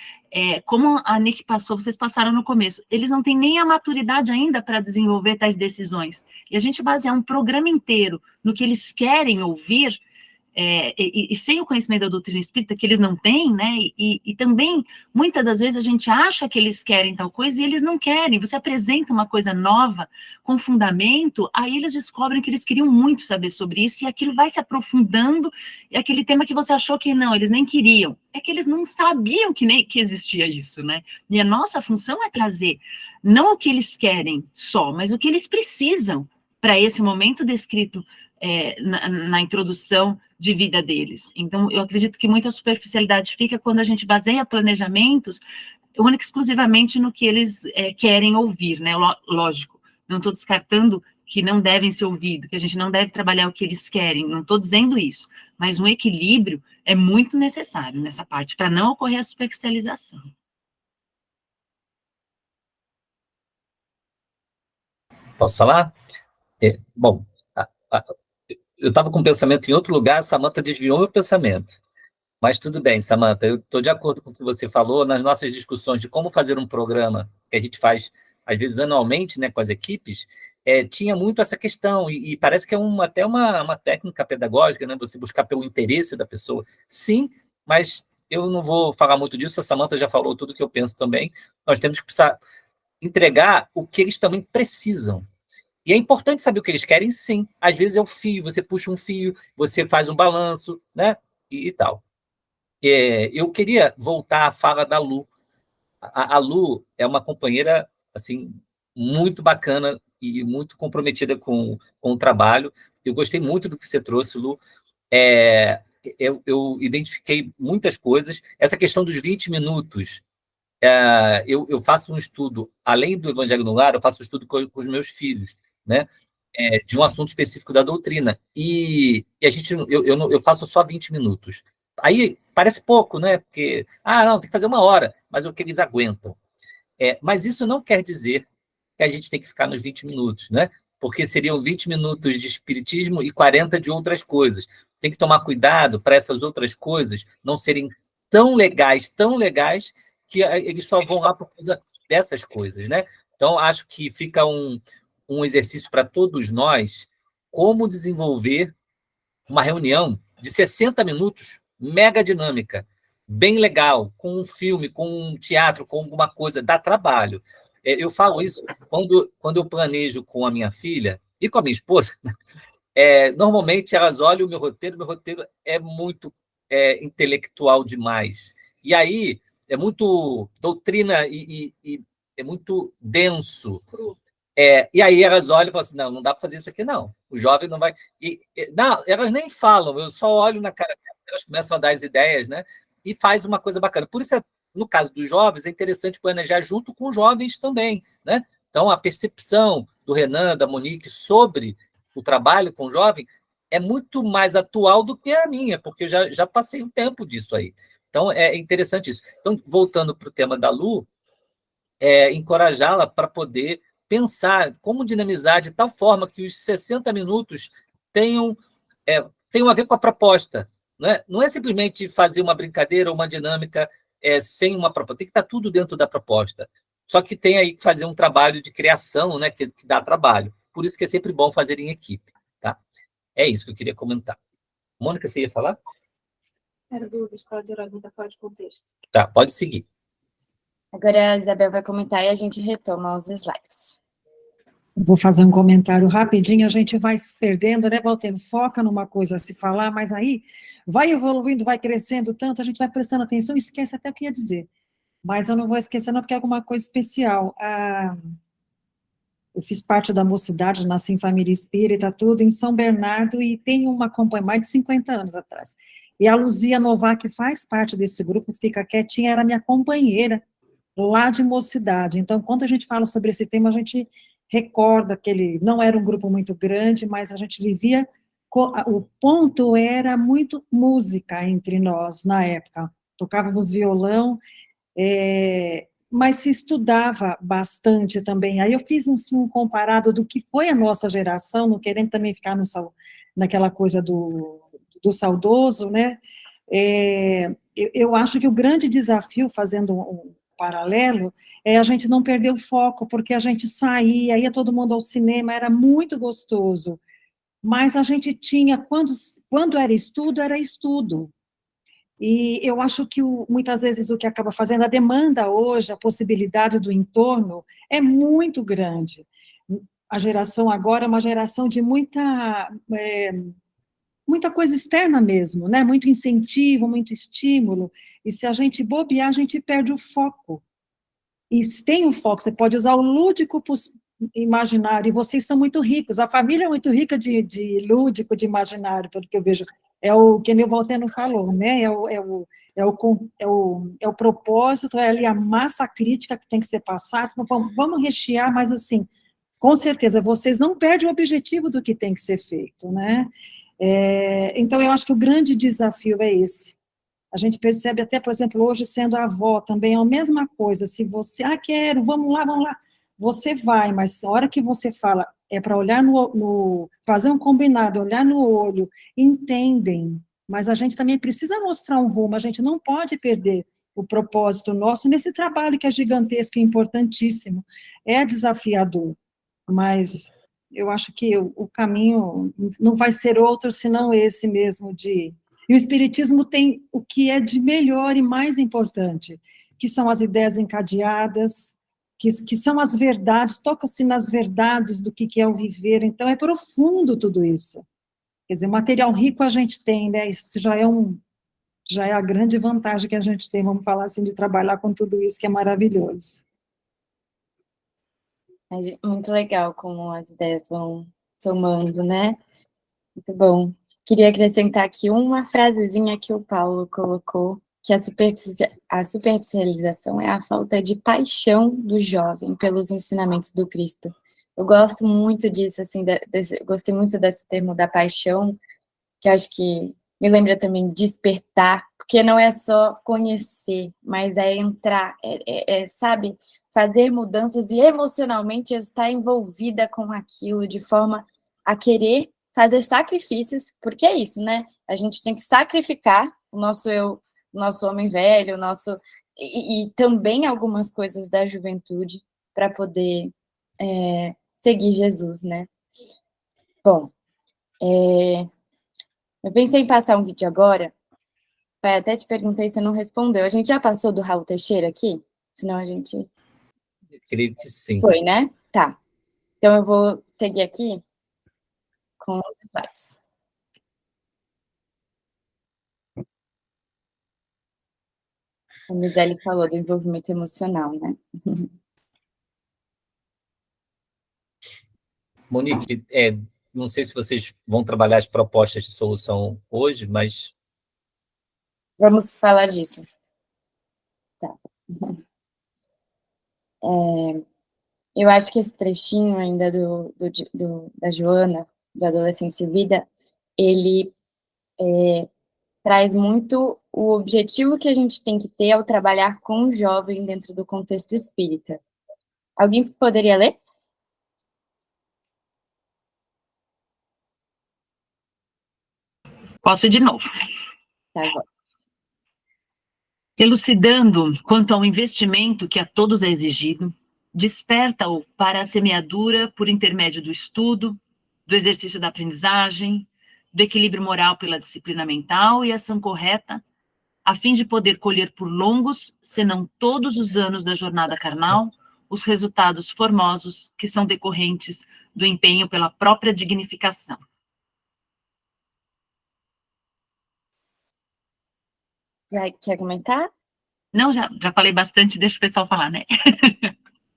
como a Nick passou, vocês passaram no começo, eles não têm nem a maturidade ainda para desenvolver tais decisões. E a gente basear um programa inteiro no que eles querem ouvir, e sem o conhecimento da doutrina espírita, que eles não têm, né, e também, muitas das vezes, a gente acha que eles querem tal coisa, e eles não querem. Você apresenta uma coisa nova, com fundamento, aí eles descobrem que eles queriam muito saber sobre isso, e aquilo vai se aprofundando, e aquele tema que você achou que não, eles nem queriam, é que eles não sabiam que existia isso, né, e a nossa função é trazer, não o que eles querem só, mas o que eles precisam, para esse momento descrito na introdução de vida deles. Então, eu acredito que muita superficialidade fica quando a gente baseia planejamentos única e exclusivamente no que eles querem ouvir, né? Lógico, não estou descartando que não devem ser ouvidos, que a gente não deve trabalhar o que eles querem, não estou dizendo isso, mas um equilíbrio é muito necessário nessa parte, para não ocorrer a superficialização. Posso falar? Bom, eu estava com o pensamento em outro lugar, a Samantha desviou meu pensamento. Mas tudo bem, Samantha, eu estou de acordo com o que você falou nas nossas discussões de como fazer um programa que a gente faz, às vezes, anualmente, né, com as equipes, tinha muito essa questão, e parece que é até uma técnica pedagógica, né, você buscar pelo interesse da pessoa. Sim, mas eu não vou falar muito disso, a Samantha já falou tudo que eu penso também. Nós temos que precisar entregar o que eles também precisam. E é importante saber o que eles querem, sim. Às vezes é o fio, você puxa um fio, você faz um balanço, né, e tal. Eu queria voltar à fala da Lu. A Lu é uma companheira assim, muito bacana e muito comprometida com o trabalho. Eu gostei muito do que você trouxe, Lu. Eu identifiquei muitas coisas. Essa questão dos 20 minutos, eu faço um estudo, além do Evangelho no Lar, eu faço um estudo com os meus filhos, né? De um assunto específico da doutrina. E eu faço só 20 minutos. Aí parece pouco, né? Porque, não, tem que fazer 1 hora, mas é o que eles aguentam. Mas isso não quer dizer que a gente tem que ficar nos 20 minutos, né? Porque seriam 20 minutos de espiritismo e 40 de outras coisas. Tem que tomar cuidado para essas outras coisas não serem tão legais, que eles só vão lá por causa dessas coisas, né? Então, acho que fica um exercício para todos nós, como desenvolver uma reunião de 60 minutos, mega dinâmica, bem legal, com um filme, com um teatro, com alguma coisa, dá trabalho. Eu falo isso quando eu planejo com a minha filha e com a minha esposa, normalmente elas olham o meu roteiro é muito intelectual demais. E aí, é muito doutrina e é muito denso. E aí elas olham e falam assim, não dá para fazer isso aqui, não. O jovem não vai... não, elas nem falam, eu só olho na cara delas, elas começam a dar as ideias, né? E faz uma coisa bacana. Por isso, no caso dos jovens, é interessante planejar junto com os jovens também, né? Então, a percepção do Renan, da Monique, sobre o trabalho com o jovem é muito mais atual do que a minha, porque eu já passei um tempo disso aí. Então, é interessante isso. Então, voltando para o tema da Lu, encorajá-la para poder pensar como dinamizar de tal forma que os 60 minutos tenham a ver com a proposta. Não é simplesmente fazer uma brincadeira ou uma dinâmica sem uma proposta. Tem que estar tudo dentro da proposta. Só que tem aí que fazer um trabalho de criação, né, que dá trabalho. Por isso que é sempre bom fazer em equipe. Tá? É isso que eu queria comentar. Mônica, você ia falar? Era dúvida, escola de orar está fora de contexto. Tá, pode seguir. Agora a Isabel vai comentar e a gente retoma os slides. Vou fazer um comentário rapidinho, a gente vai se perdendo, né, Valteno? Foca numa coisa a se falar, mas aí vai evoluindo, vai crescendo tanto, a gente vai prestando atenção e esquece até o que ia dizer. Mas eu não vou esquecer não, porque é alguma coisa especial. Eu fiz parte da mocidade, nasci em família espírita, tudo, em São Bernardo, e tenho uma companhia, mais de 50 anos atrás. E a Luzia Novak faz parte desse grupo, fica quietinha, era minha companheira lá de mocidade. Então, quando a gente fala sobre esse tema, a gente recorda que ele não era um grupo muito grande, mas a gente vivia, o ponto era muito música entre nós, na época. Tocávamos violão, mas se estudava bastante também. Aí eu fiz um comparado do que foi a nossa geração, não querendo também ficar naquela coisa do saudoso, né? Eu acho que o grande desafio, fazendo um paralelo, a gente não perder o foco, porque a gente saía, ia todo mundo ao cinema, era muito gostoso, mas a gente tinha, quando era estudo, e eu acho que muitas vezes o que acaba fazendo, a demanda hoje, a possibilidade do entorno, é muito grande. A geração agora é uma geração de muita coisa externa mesmo, né? Muito incentivo, muito estímulo, e se a gente bobear, a gente perde o foco. E se tem um foco, você pode usar o lúdico imaginário, e vocês são muito ricos, a família é muito rica de lúdico, de imaginário, pelo que eu vejo, é o que o Valteno falou, né? É o propósito, é ali a massa crítica que tem que ser passada, vamos rechear, mas assim, com certeza, vocês não perdem o objetivo do que tem que ser feito, né? Então, eu acho que o grande desafio é esse. A gente percebe até, por exemplo, hoje sendo avó também é a mesma coisa, se você, quero, vamos lá, você vai, mas a hora que você fala, é para olhar fazer um combinado, olhar no olho, entendem, mas a gente também precisa mostrar um rumo, a gente não pode perder o propósito nosso nesse trabalho que é gigantesco e importantíssimo, é desafiador, mas eu acho que o caminho não vai ser outro senão esse mesmo e o Espiritismo tem o que é de melhor e mais importante, que são as ideias encadeadas, que são as verdades, toca-se nas verdades do que é o viver, então é profundo tudo isso. Quer dizer, material rico a gente tem, né? Isso já é a grande vantagem que a gente tem, vamos falar assim, de trabalhar com tudo isso que é maravilhoso. Mas muito legal como as ideias vão somando, né? Muito bom. Queria acrescentar aqui uma frasezinha que o Paulo colocou, que a superficialização é a falta de paixão do jovem pelos ensinamentos do Cristo. Eu gosto muito disso, assim, gostei muito desse termo da paixão, que acho que me lembra também despertar, porque não é só conhecer, mas é entrar, sabe, fazer mudanças e emocionalmente eu estar envolvida com aquilo de forma a querer fazer sacrifícios, porque é isso, né? A gente tem que sacrificar o nosso eu, o nosso homem velho, e também algumas coisas da juventude para poder seguir Jesus, né? Bom, eu pensei em passar um vídeo agora, até te perguntei, você não respondeu. A gente já passou do Raul Teixeira aqui? Senão a gente... Eu creio que sim. Foi, né? Tá. Então eu vou seguir aqui com os slides. A Michele falou do envolvimento emocional, né? Monique, não sei se vocês vão trabalhar as propostas de solução hoje, mas... Vamos falar disso. Tá. Eu acho que esse trechinho ainda da Joana, do Adolescência e Vida, ele traz muito o objetivo que a gente tem que ter ao trabalhar com o jovem dentro do contexto espírita. Alguém poderia ler? Posso ir de novo. Tá bom. Elucidando quanto ao investimento que a todos é exigido, desperta-o para a semeadura por intermédio do estudo, do exercício da aprendizagem, do equilíbrio moral pela disciplina mental e ação correta, a fim de poder colher por longos, senão todos os anos da jornada carnal, os resultados formosos que são decorrentes do empenho pela própria dignificação. Quer comentar? Não, já falei bastante, deixa o pessoal falar, né?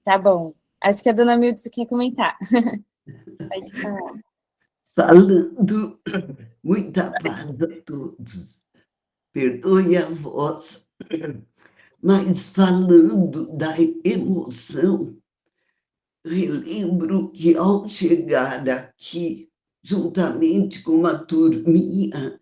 Tá bom. Acho que a dona Mildes quer comentar. Pode falar. Falando, muita paz a todos. Perdoe a voz, mas falando da emoção, relembro que ao chegar aqui, juntamente com uma turminha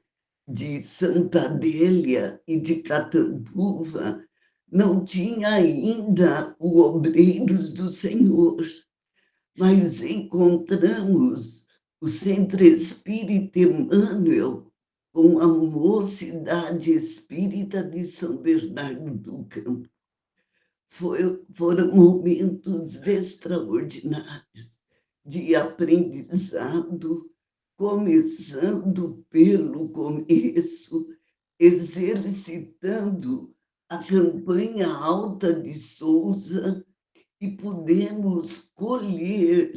de Santa Adélia e de Catanduva, não tinha ainda o Obreiros do Senhor, mas encontramos o Centro Espírita Emmanuel com a Mocidade Espírita de São Bernardo do Campo. Foram momentos extraordinários de aprendizado, começando pelo começo, exercitando a campanha Alta de Souza, e pudemos colher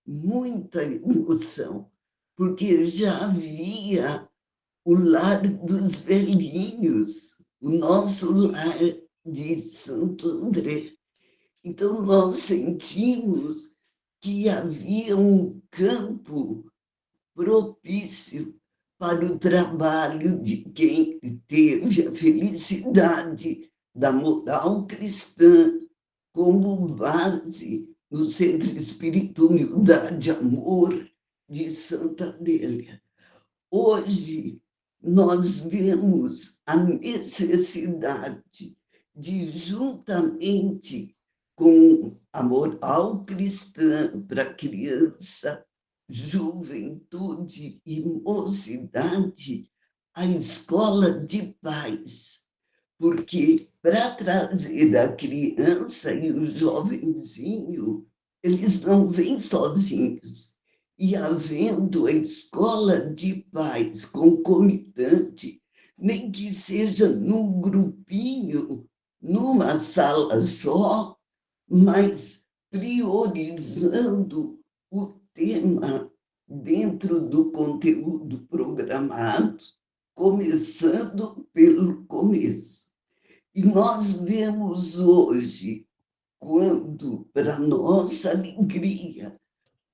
muita emoção, porque já havia o lar dos velhinhos, o nosso lar de Santo André. Então, nós sentimos que havia um campo propício para o trabalho de quem teve a felicidade da moral cristã como base no Centro Espírita Humildade e Amor de Santa Adélia. Hoje, nós vemos a necessidade de, juntamente com a moral cristã para a criança, juventude e mocidade, a escola de paz, porque para trazer a criança e o jovenzinho, eles não vêm sozinhos. E havendo a escola de paz concomitante, nem que seja num grupinho, numa sala só, mas priorizando o tema dentro do conteúdo programado, começando pelo começo. E nós vemos hoje, quando, para nossa alegria,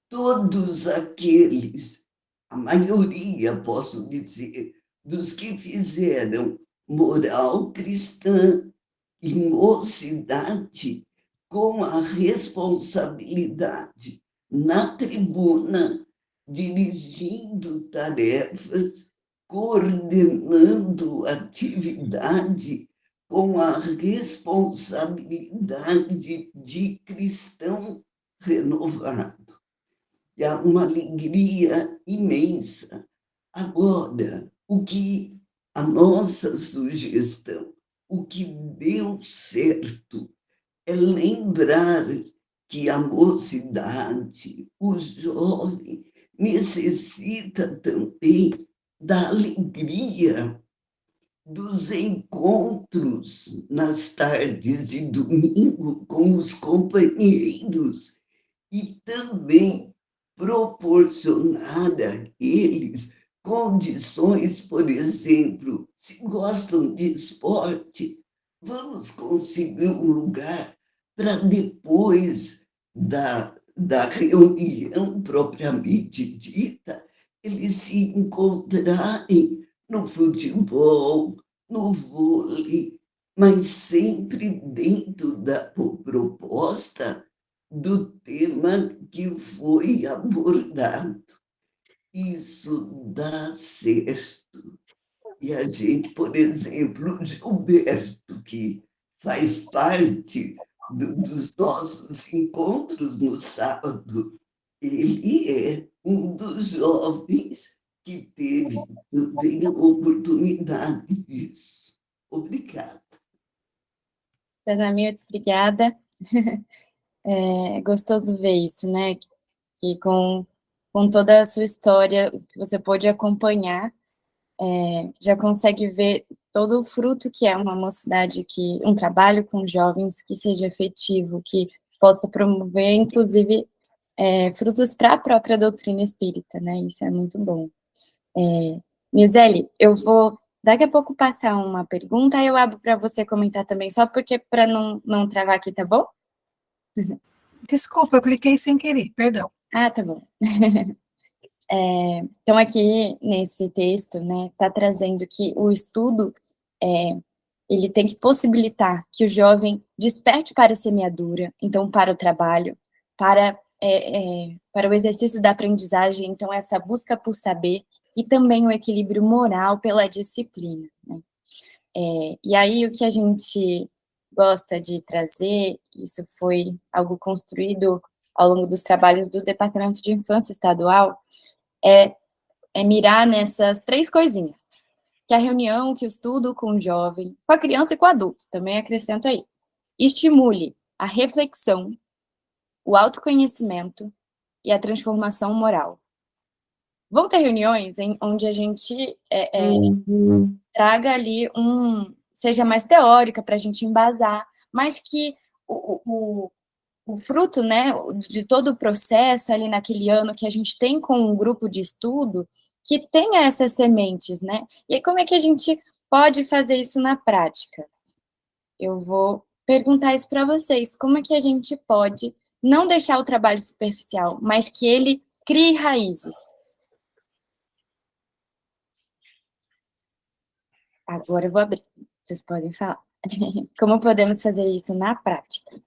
todos aqueles, a maioria, posso dizer, dos que fizeram moral cristã e mocidade com a responsabilidade na tribuna, dirigindo tarefas, coordenando atividade com a responsabilidade de cristão renovado. E há uma alegria imensa. Agora, o que a nossa sugestão, o que deu certo, é lembrar que a mocidade, o jovem, necessita também da alegria dos encontros nas tardes de domingo com os companheiros e também proporcionar a eles condições, por exemplo, se gostam de esporte, vamos conseguir um lugar para depois da reunião propriamente dita, eles se encontrarem no futebol, no vôlei, mas sempre dentro da proposta do tema que foi abordado. Isso dá certo. E a gente, por exemplo, o Gilberto, que faz parte dos nossos encontros no sábado, ele é um dos jovens que teve também a oportunidade disso. Obrigada. Dona Mildes, obrigada. É gostoso ver isso, né? Que com toda a sua história, que você pôde acompanhar, já consegue ver todo o fruto que é uma mocidade, um trabalho com jovens que seja efetivo, que possa promover, inclusive, frutos para a própria doutrina espírita, né? Isso é muito bom. Nizeli, eu vou daqui a pouco passar uma pergunta, aí eu abro para você comentar também, só porque para não travar aqui, tá bom? Desculpa, eu cliquei sem querer, perdão. Ah, tá bom. Então, aqui nesse texto, né, está trazendo que o estudo, ele tem que possibilitar que o jovem desperte para a semeadura, então para o trabalho, para o exercício da aprendizagem, então essa busca por saber, e também o equilíbrio moral pela disciplina, né? E aí o que a gente gosta de trazer, isso foi algo construído ao longo dos trabalhos do Departamento de Infância Estadual, é mirar nessas 3 coisinhas, que a reunião, que o estudo com o jovem, com a criança e com o adulto, também acrescento aí, estimule a reflexão, o autoconhecimento e a transformação moral. Vão ter reuniões onde a gente traga ali seja mais teórica para a gente embasar, mas que o fruto, né, de todo o processo ali naquele ano que a gente tem com um grupo de estudo, que tenha essas sementes, né? E aí, como é que a gente pode fazer isso na prática? Eu vou perguntar isso para vocês. Como é que a gente pode não deixar o trabalho superficial, mas que ele crie raízes? Agora eu vou abrir. Vocês podem falar. Como podemos fazer isso na prática?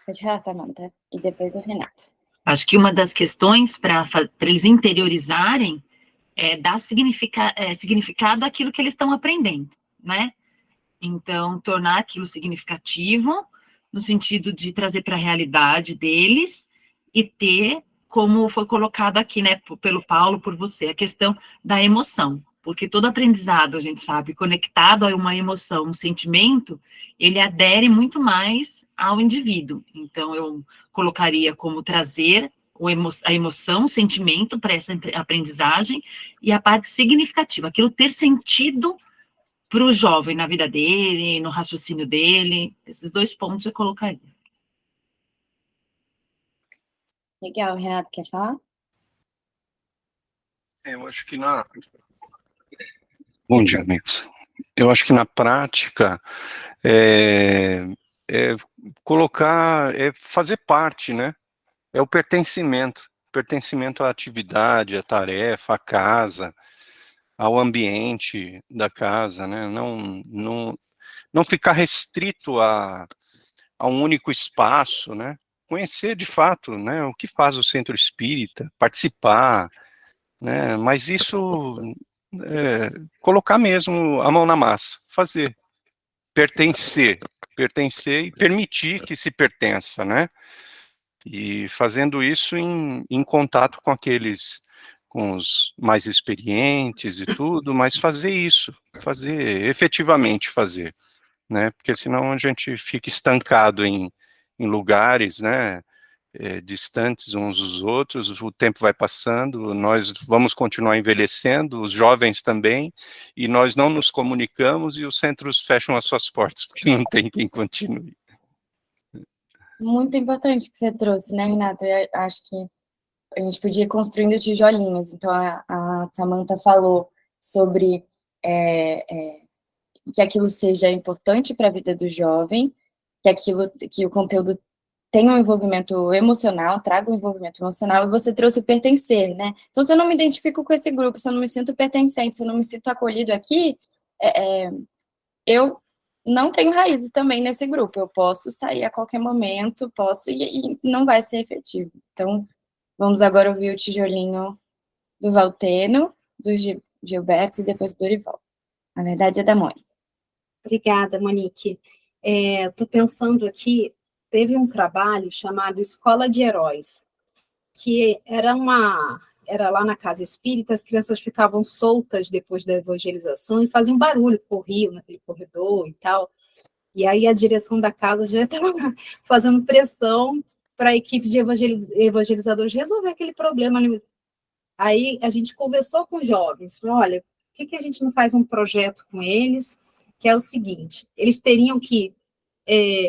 Pode falar, Samanta, e depois o Renato. Acho que uma das questões para eles interiorizarem é dar significado àquilo que eles estão aprendendo, né? Então, tornar aquilo significativo, no sentido de trazer para a realidade deles e ter, como foi colocado aqui, né, pelo Paulo, por você, a questão da emoção. Porque todo aprendizado, a gente sabe, conectado a uma emoção, um sentimento, ele adere muito mais ao indivíduo. Então, eu colocaria como trazer a emoção, o sentimento para essa aprendizagem e a parte significativa, aquilo ter sentido para o jovem na vida dele, no raciocínio dele. Esses 2 pontos eu colocaria. Legal, Renato, quer falar? Eu acho que Bom dia, amigos. Eu acho que na prática fazer parte, né? É o pertencimento à atividade, à tarefa, à casa, ao ambiente da casa, né? Não ficar restrito a um único espaço, né? Conhecer de fato, né, o que faz o centro espírita, participar, né? Mas isso colocar mesmo a mão na massa, fazer, pertencer e permitir que se pertença, né? E fazendo isso em contato com os mais experientes e tudo, mas efetivamente fazer, né? Porque senão a gente fica estancado em lugares, né? Distantes uns dos outros, o tempo vai passando, nós vamos continuar envelhecendo, os jovens também, e nós não nos comunicamos e os centros fecham as suas portas, porque não tem quem continue. Muito importante que você trouxe, né, Renato? Eu acho que a gente podia ir construindo tijolinhos. Então, a Samantha falou sobre que aquilo seja importante para a vida do jovem, que o conteúdo tenha um envolvimento emocional, traga um envolvimento emocional, e você trouxe o pertencer, né? Então, se eu não me identifico com esse grupo, se eu não me sinto pertencente, se eu não me sinto acolhido aqui, eu não tenho raízes também nesse grupo. Eu posso sair a qualquer momento, e não vai ser efetivo. Então, vamos agora ouvir o tijolinho do Valteno, do Gilberto e depois do Dorival. A verdade é da Mônica. Obrigada, Monique. Estou pensando aqui, teve um trabalho chamado Escola de Heróis, que era lá na Casa Espírita, as crianças ficavam soltas depois da evangelização e faziam barulho, corriam naquele corredor e tal. E aí a direção da casa já estava fazendo pressão para a equipe de evangelizadores resolver aquele problema. Aí a gente conversou com os jovens, falou, olha, por que a gente não faz um projeto com eles, que é o seguinte, eles teriam que,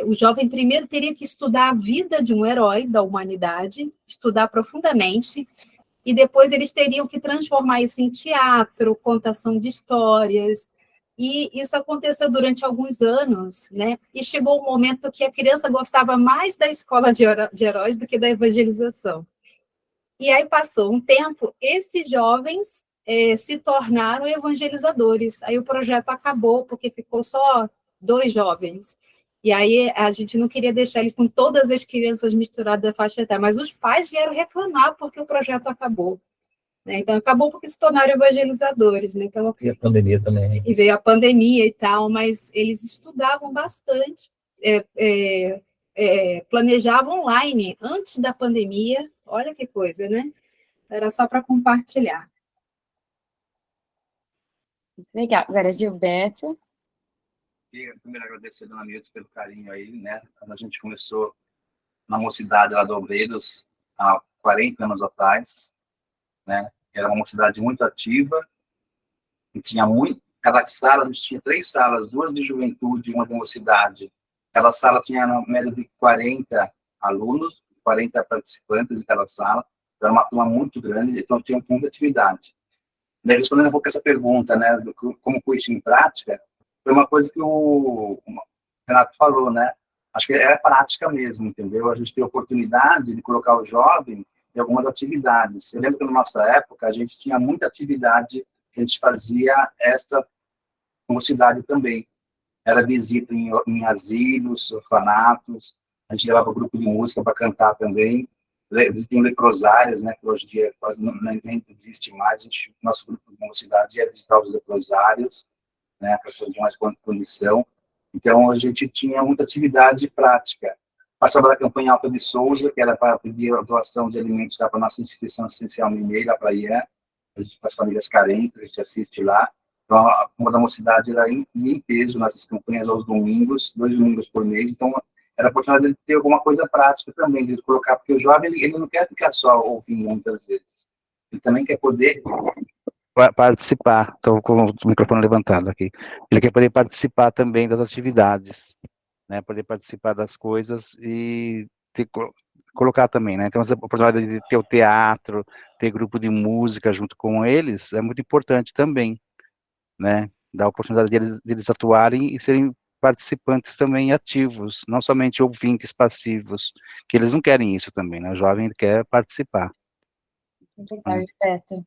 o jovem primeiro teria que estudar a vida de um herói da humanidade, estudar profundamente, e depois eles teriam que transformar isso em teatro, contação de histórias, e isso aconteceu durante alguns anos, né? E chegou um momento que a criança gostava mais da escola de heróis do que da evangelização. E aí passou um tempo, esses jovens se tornaram evangelizadores. Aí o projeto acabou, porque ficou só 2 jovens. E aí a gente não queria deixar ele com todas as crianças misturadas da faixa etária, mas os pais vieram reclamar porque o projeto acabou. Né? Então, acabou porque se tornaram evangelizadores. Né? Então, e a pandemia também. E veio a pandemia e tal, mas eles estudavam bastante, planejavam online antes da pandemia. Olha que coisa, né? Era só para compartilhar. Legal. Agora, Gilberto. Queria primeiro agradecer a Dona Nilton pelo carinho aí, né? A gente começou na mocidade lá do Obreiros há 40 anos atrás, né? Era uma mocidade muito ativa, e tinha cada sala, a gente tinha 3 salas, 2 de juventude e uma de mocidade. Cada sala tinha uma média de 40 alunos, 40 participantes em cada sala, então era uma turma muito grande, então tinha muita atividade. Daí, respondendo um pouco essa pergunta, né, como foi isso em prática, foi uma coisa que o Renato falou, né, acho que é prática mesmo, entendeu? A gente tem a oportunidade de colocar o jovem em algumas atividades. Eu lembro que na nossa época, a gente tinha muita atividade que a gente fazia essa mocidade também. Era visita em asilos, orfanatos, a gente levava grupo de música para cantar também. Existem leprosários, né, que hoje em dia quase nem existe mais. Nosso grupo de mocidade ia visitar os leprosários, né, para fazer mais condição. Então, a gente tinha muita atividade prática. Passava da campanha Alta de Souza, que era para pedir a doação de alimentos para a nossa instituição assistencial mineira, para a IAN, para as famílias carentes, a gente assiste lá. Então, a Pomba da Mocidade era em peso nessas campanhas aos domingos, 2 domingos por mês. Então, era a oportunidade de ter alguma coisa prática também, de colocar, porque o jovem, ele não quer ficar só ouvindo muitas vezes. Ele também quer poder participar. Estou com o microfone levantado aqui. Ele quer poder participar também das atividades, né? Poder participar das coisas e colocar também, né? Então, essa oportunidade de ter o teatro, ter grupo de música junto com eles, é muito importante também, né? Dar a oportunidade deles atuarem e serem participantes também ativos, não somente ouvintes passivos, que eles não querem isso também, né? O jovem quer participar. Muito legal, Gilberto.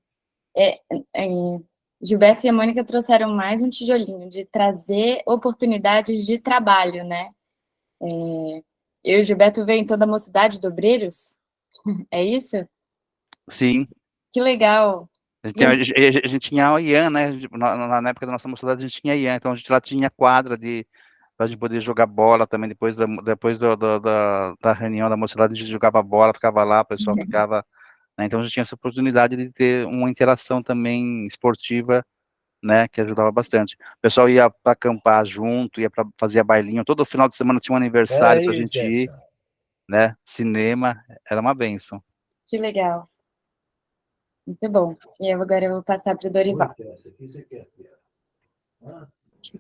Gilberto e a Mônica trouxeram mais um tijolinho de trazer oportunidades de trabalho, né? Eu e o Gilberto veio em toda a Mocidade do Obreiros, é isso? Sim. Que legal. A gente tinha a IAN, né? Na época da nossa mocidade a gente tinha a IAN, então a gente lá tinha quadra para a gente poder jogar bola também, depois da reunião da mocidade a gente jogava bola, ficava lá, o pessoal ficava, né? Então a gente tinha essa oportunidade de ter uma interação também esportiva, né, que ajudava bastante. O pessoal ia para acampar junto, ia para fazer bailinho, todo final de semana tinha um aniversário para a gente ir, né? Cinema, era uma bênção. Que legal. Muito bom. E agora eu vou passar para o Dorival.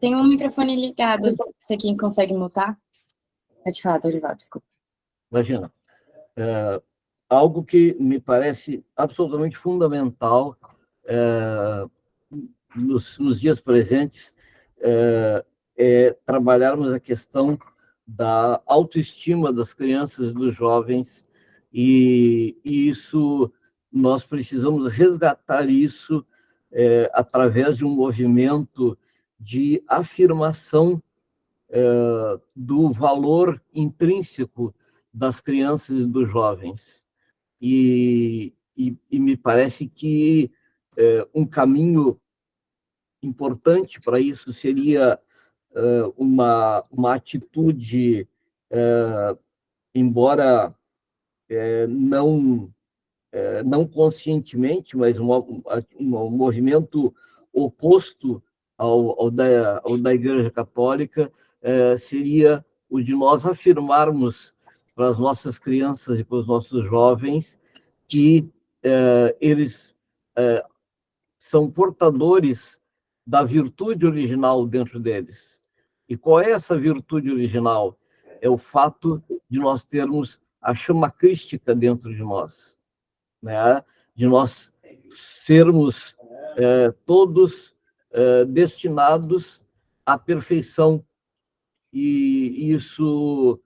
Tem um microfone ligado. Você quem consegue mutar? Pode falar, Dorival, desculpa. Imagina, algo que me parece absolutamente fundamental nos dias presentes é trabalharmos a questão da autoestima das crianças e dos jovens, e isso nós precisamos resgatar isso através de um movimento de afirmação do valor intrínseco das crianças e dos jovens. E me parece que um caminho importante para isso seria uma atitude, embora não conscientemente, mas um movimento oposto ao da Igreja Católica, seria o de nós afirmarmos para as nossas crianças e para os nossos jovens que eles são portadores da virtude original dentro deles. E qual é essa virtude original? É o fato de nós termos a chama crística dentro de nós, né? De nós sermos todos destinados à perfeição. E isso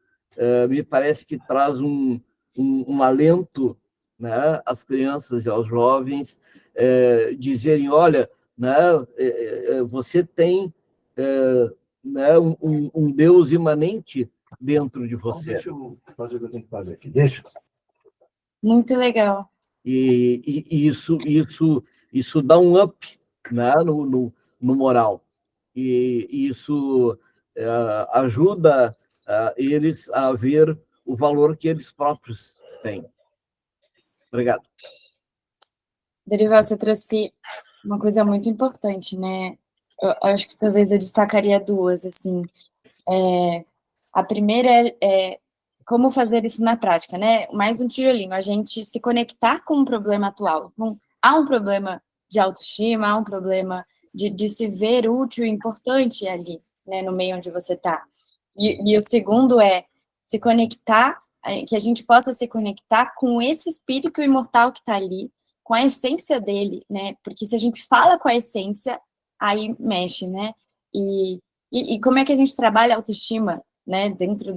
me parece que traz um alento, né, às crianças e aos jovens, dizerem, olha, né, você tem né, um Deus imanente dentro de você. Deixa eu fazer o que eu tenho que fazer aqui. Deixa. Muito legal. E isso dá um up, né, no moral. E isso ajuda eles a ver o valor que eles próprios têm. Obrigado. Dorival, você trouxe uma coisa muito importante, né? Eu acho que talvez eu destacaria duas, assim. A primeira é como fazer isso na prática, né? Mais um tijolinho, a gente se conectar com um problema atual. Então, há um problema de autoestima, há um problema de se ver útil e importante ali, né, no meio onde você está. E o segundo é se conectar, que a gente possa se conectar com esse espírito imortal que está ali, com a essência dele, né? Porque se a gente fala com a essência, aí mexe, né? E como é que a gente trabalha a autoestima, né? Dentro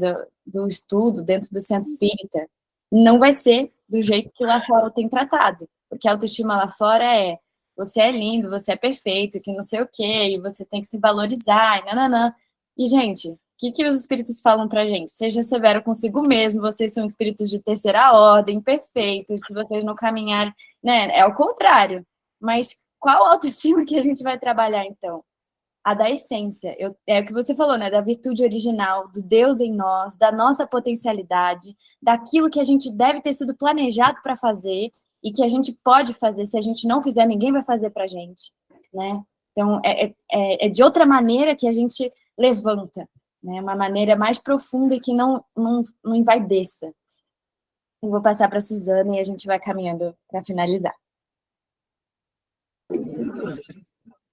do estudo, dentro do centro espírita, não vai ser do jeito que lá fora tem tratado, porque a autoestima lá fora é você é lindo, você é perfeito, que não sei o quê, e você tem que se valorizar, e nananã. E, gente, que os espíritos falam pra gente? Seja severo consigo mesmo, vocês são espíritos de terceira ordem, perfeitos, se vocês não caminharem, né? É o contrário. Mas qual autoestima que a gente vai trabalhar, então? A da essência. É o que você falou, né? Da virtude original, do Deus em nós, da nossa potencialidade, daquilo que a gente deve ter sido planejado para fazer e que a gente pode fazer. Se a gente não fizer, ninguém vai fazer pra gente, né? Então, é de outra maneira que a gente levanta, né? Uma maneira mais profunda e que não envaideça. Eu vou passar para a Suzana e a gente vai caminhando para finalizar.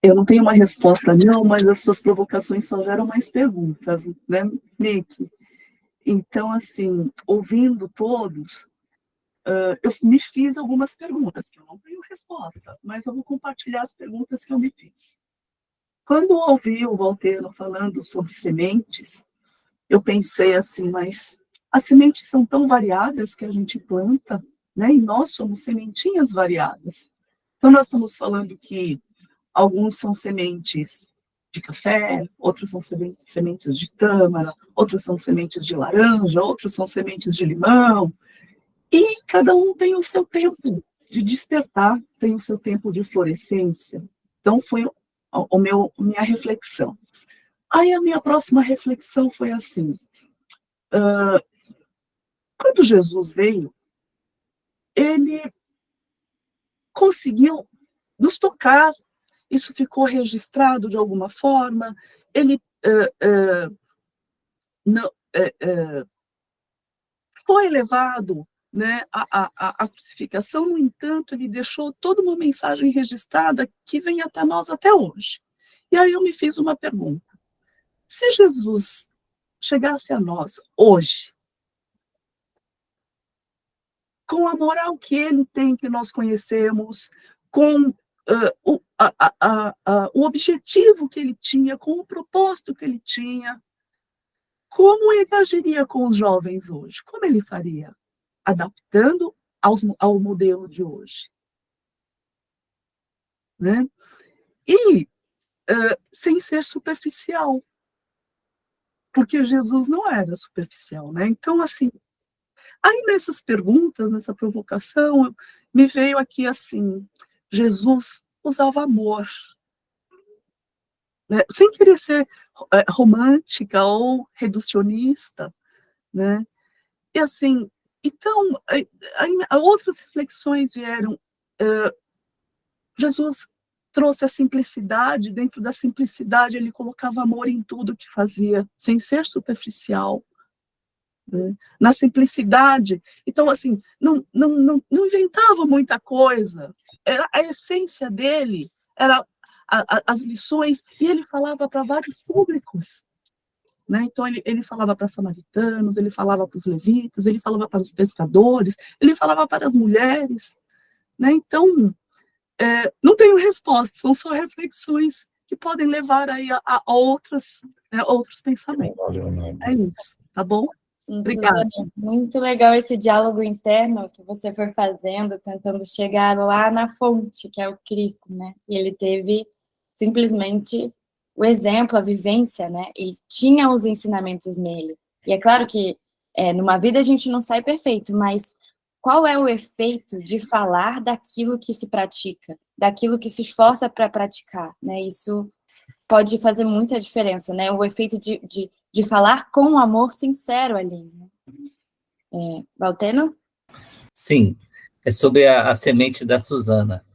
Eu não tenho uma resposta, não, mas as suas provocações só geram mais perguntas, né, Nick? Então, assim, ouvindo todos, eu me fiz algumas perguntas, que eu não tenho resposta, mas eu vou compartilhar as perguntas que eu me fiz. Quando eu ouvi o Valtero falando sobre sementes, eu pensei assim, mas as sementes são tão variadas que a gente planta, né? E nós somos sementinhas variadas. Então, nós estamos falando que alguns são sementes de café, outros são sementes de tâmara, outros são sementes de laranja, outros são sementes de limão. E cada um tem o seu tempo de despertar, tem o seu tempo de florescência. Então, foi minha reflexão. Aí, a minha próxima reflexão foi assim, quando Jesus veio, ele conseguiu nos tocar, isso ficou registrado de alguma forma, ele foi levado, né, à crucificação, no entanto, ele deixou toda uma mensagem registrada que vem até nós até hoje. E aí eu me fiz uma pergunta. Se Jesus chegasse a nós hoje, com a moral que ele tem, que nós conhecemos, com o objetivo que ele tinha, com o propósito que ele tinha, como ele agiria com os jovens hoje? Como ele faria? Adaptando ao modelo de hoje. Né? E sem ser superficial, porque Jesus não era superficial, né? Então, assim, aí nessas perguntas, nessa provocação, me veio aqui assim, Jesus usava amor, né? Sem querer ser romântica ou reducionista, né? E assim, então, aí outras reflexões vieram. Jesus trouxe a simplicidade, dentro da simplicidade ele colocava amor em tudo que fazia, sem ser superficial, né? Na simplicidade, então assim, não inventava muita coisa, era a essência dele, era as lições, e ele falava para vários públicos, né? Então ele falava para samaritanos, ele falava para os levitas, ele falava para os pescadores, ele falava para as mulheres, né? Então, não tenho resposta, são só reflexões que podem levar aí a outros pensamentos. É isso, tá bom? Obrigada. Muito legal esse diálogo interno que você foi fazendo, tentando chegar lá na fonte, que é o Cristo, né? E ele teve simplesmente o exemplo, a vivência, né? Ele tinha os ensinamentos nele. E é claro que numa vida a gente não sai perfeito, mas qual é o efeito de falar daquilo que se pratica, daquilo que se esforça para praticar, né? Isso pode fazer muita diferença, né? O efeito de falar com amor sincero ali, né? Valteno? Sim, é sobre a semente da Suzana.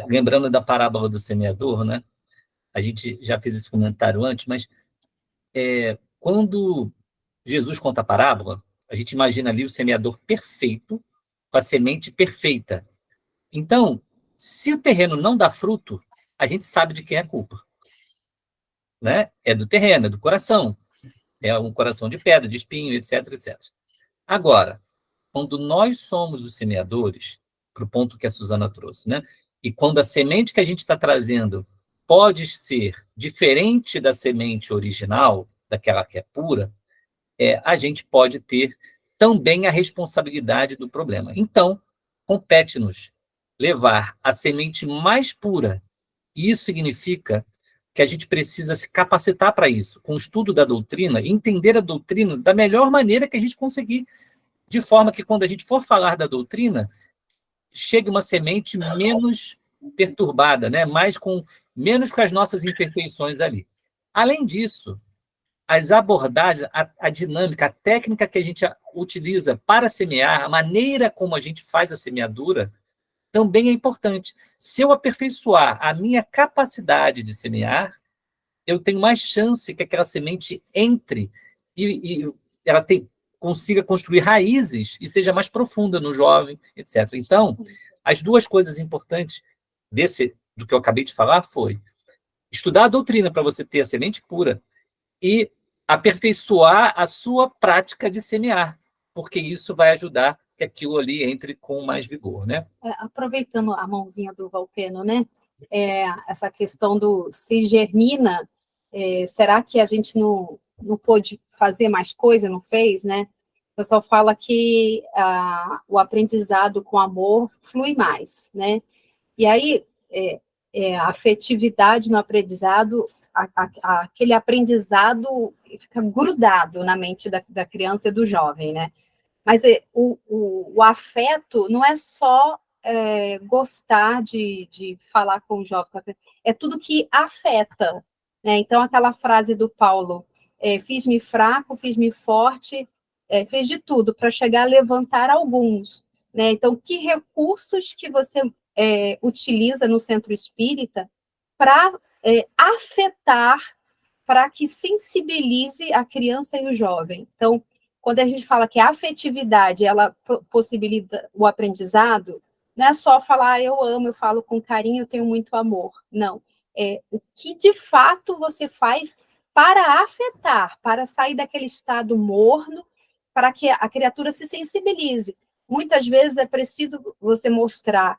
Lembrando da parábola do semeador, né? A gente já fez esse comentário antes, mas quando Jesus conta a parábola, a gente imagina ali o semeador perfeito, com a semente perfeita. Então, se o terreno não dá fruto, a gente sabe de quem é a culpa. Né? É do terreno, é do coração. É um coração de pedra, de espinho, etc, etc. Agora, quando nós somos os semeadores, para o ponto que a Suzana trouxe, né? E quando a semente que a gente está trazendo pode ser diferente da semente original, daquela que é pura, a gente pode ter também a responsabilidade do problema. Então, compete-nos levar a semente mais pura. Isso significa que a gente precisa se capacitar para isso, com o estudo da doutrina, e entender a doutrina da melhor maneira que a gente conseguir, de forma que quando a gente for falar da doutrina, chegue uma semente menos perturbada, né? Menos com as nossas imperfeições ali. Além disso, as abordagens, a dinâmica, a técnica que a gente utiliza para semear, a maneira como a gente faz a semeadura, também é importante. Se eu aperfeiçoar a minha capacidade de semear, eu tenho mais chance que aquela semente entre e ela consiga construir raízes e seja mais profunda no jovem, etc. Então, as duas coisas importantes do que eu acabei de falar foi estudar a doutrina para você ter a semente pura e aperfeiçoar a sua prática de semear, porque isso vai ajudar que aquilo ali entre com mais vigor, né? Aproveitando a mãozinha do Valteno, né? Essa questão do se germina, será que a gente não pôde fazer mais coisa, não fez, né? O pessoal fala que o aprendizado com amor flui mais, né? E aí, a afetividade no aprendizado, aquele aprendizado fica grudado na mente da criança e do jovem, né? Mas o afeto não é só gostar de falar com o jovem, é tudo que afeta, né? Então, aquela frase do Paulo, fiz-me fraco, fiz-me forte, fez de tudo para chegar a levantar alguns, né? Então, que recursos que você utiliza no centro espírita para afetar, para que sensibilize a criança e o jovem? Então, quando a gente fala que a afetividade, ela possibilita o aprendizado, não é só falar, eu amo, eu falo com carinho, eu tenho muito amor. Não. O que, de fato, você faz para afetar, para sair daquele estado morno, para que a criatura se sensibilize. Muitas vezes é preciso você mostrar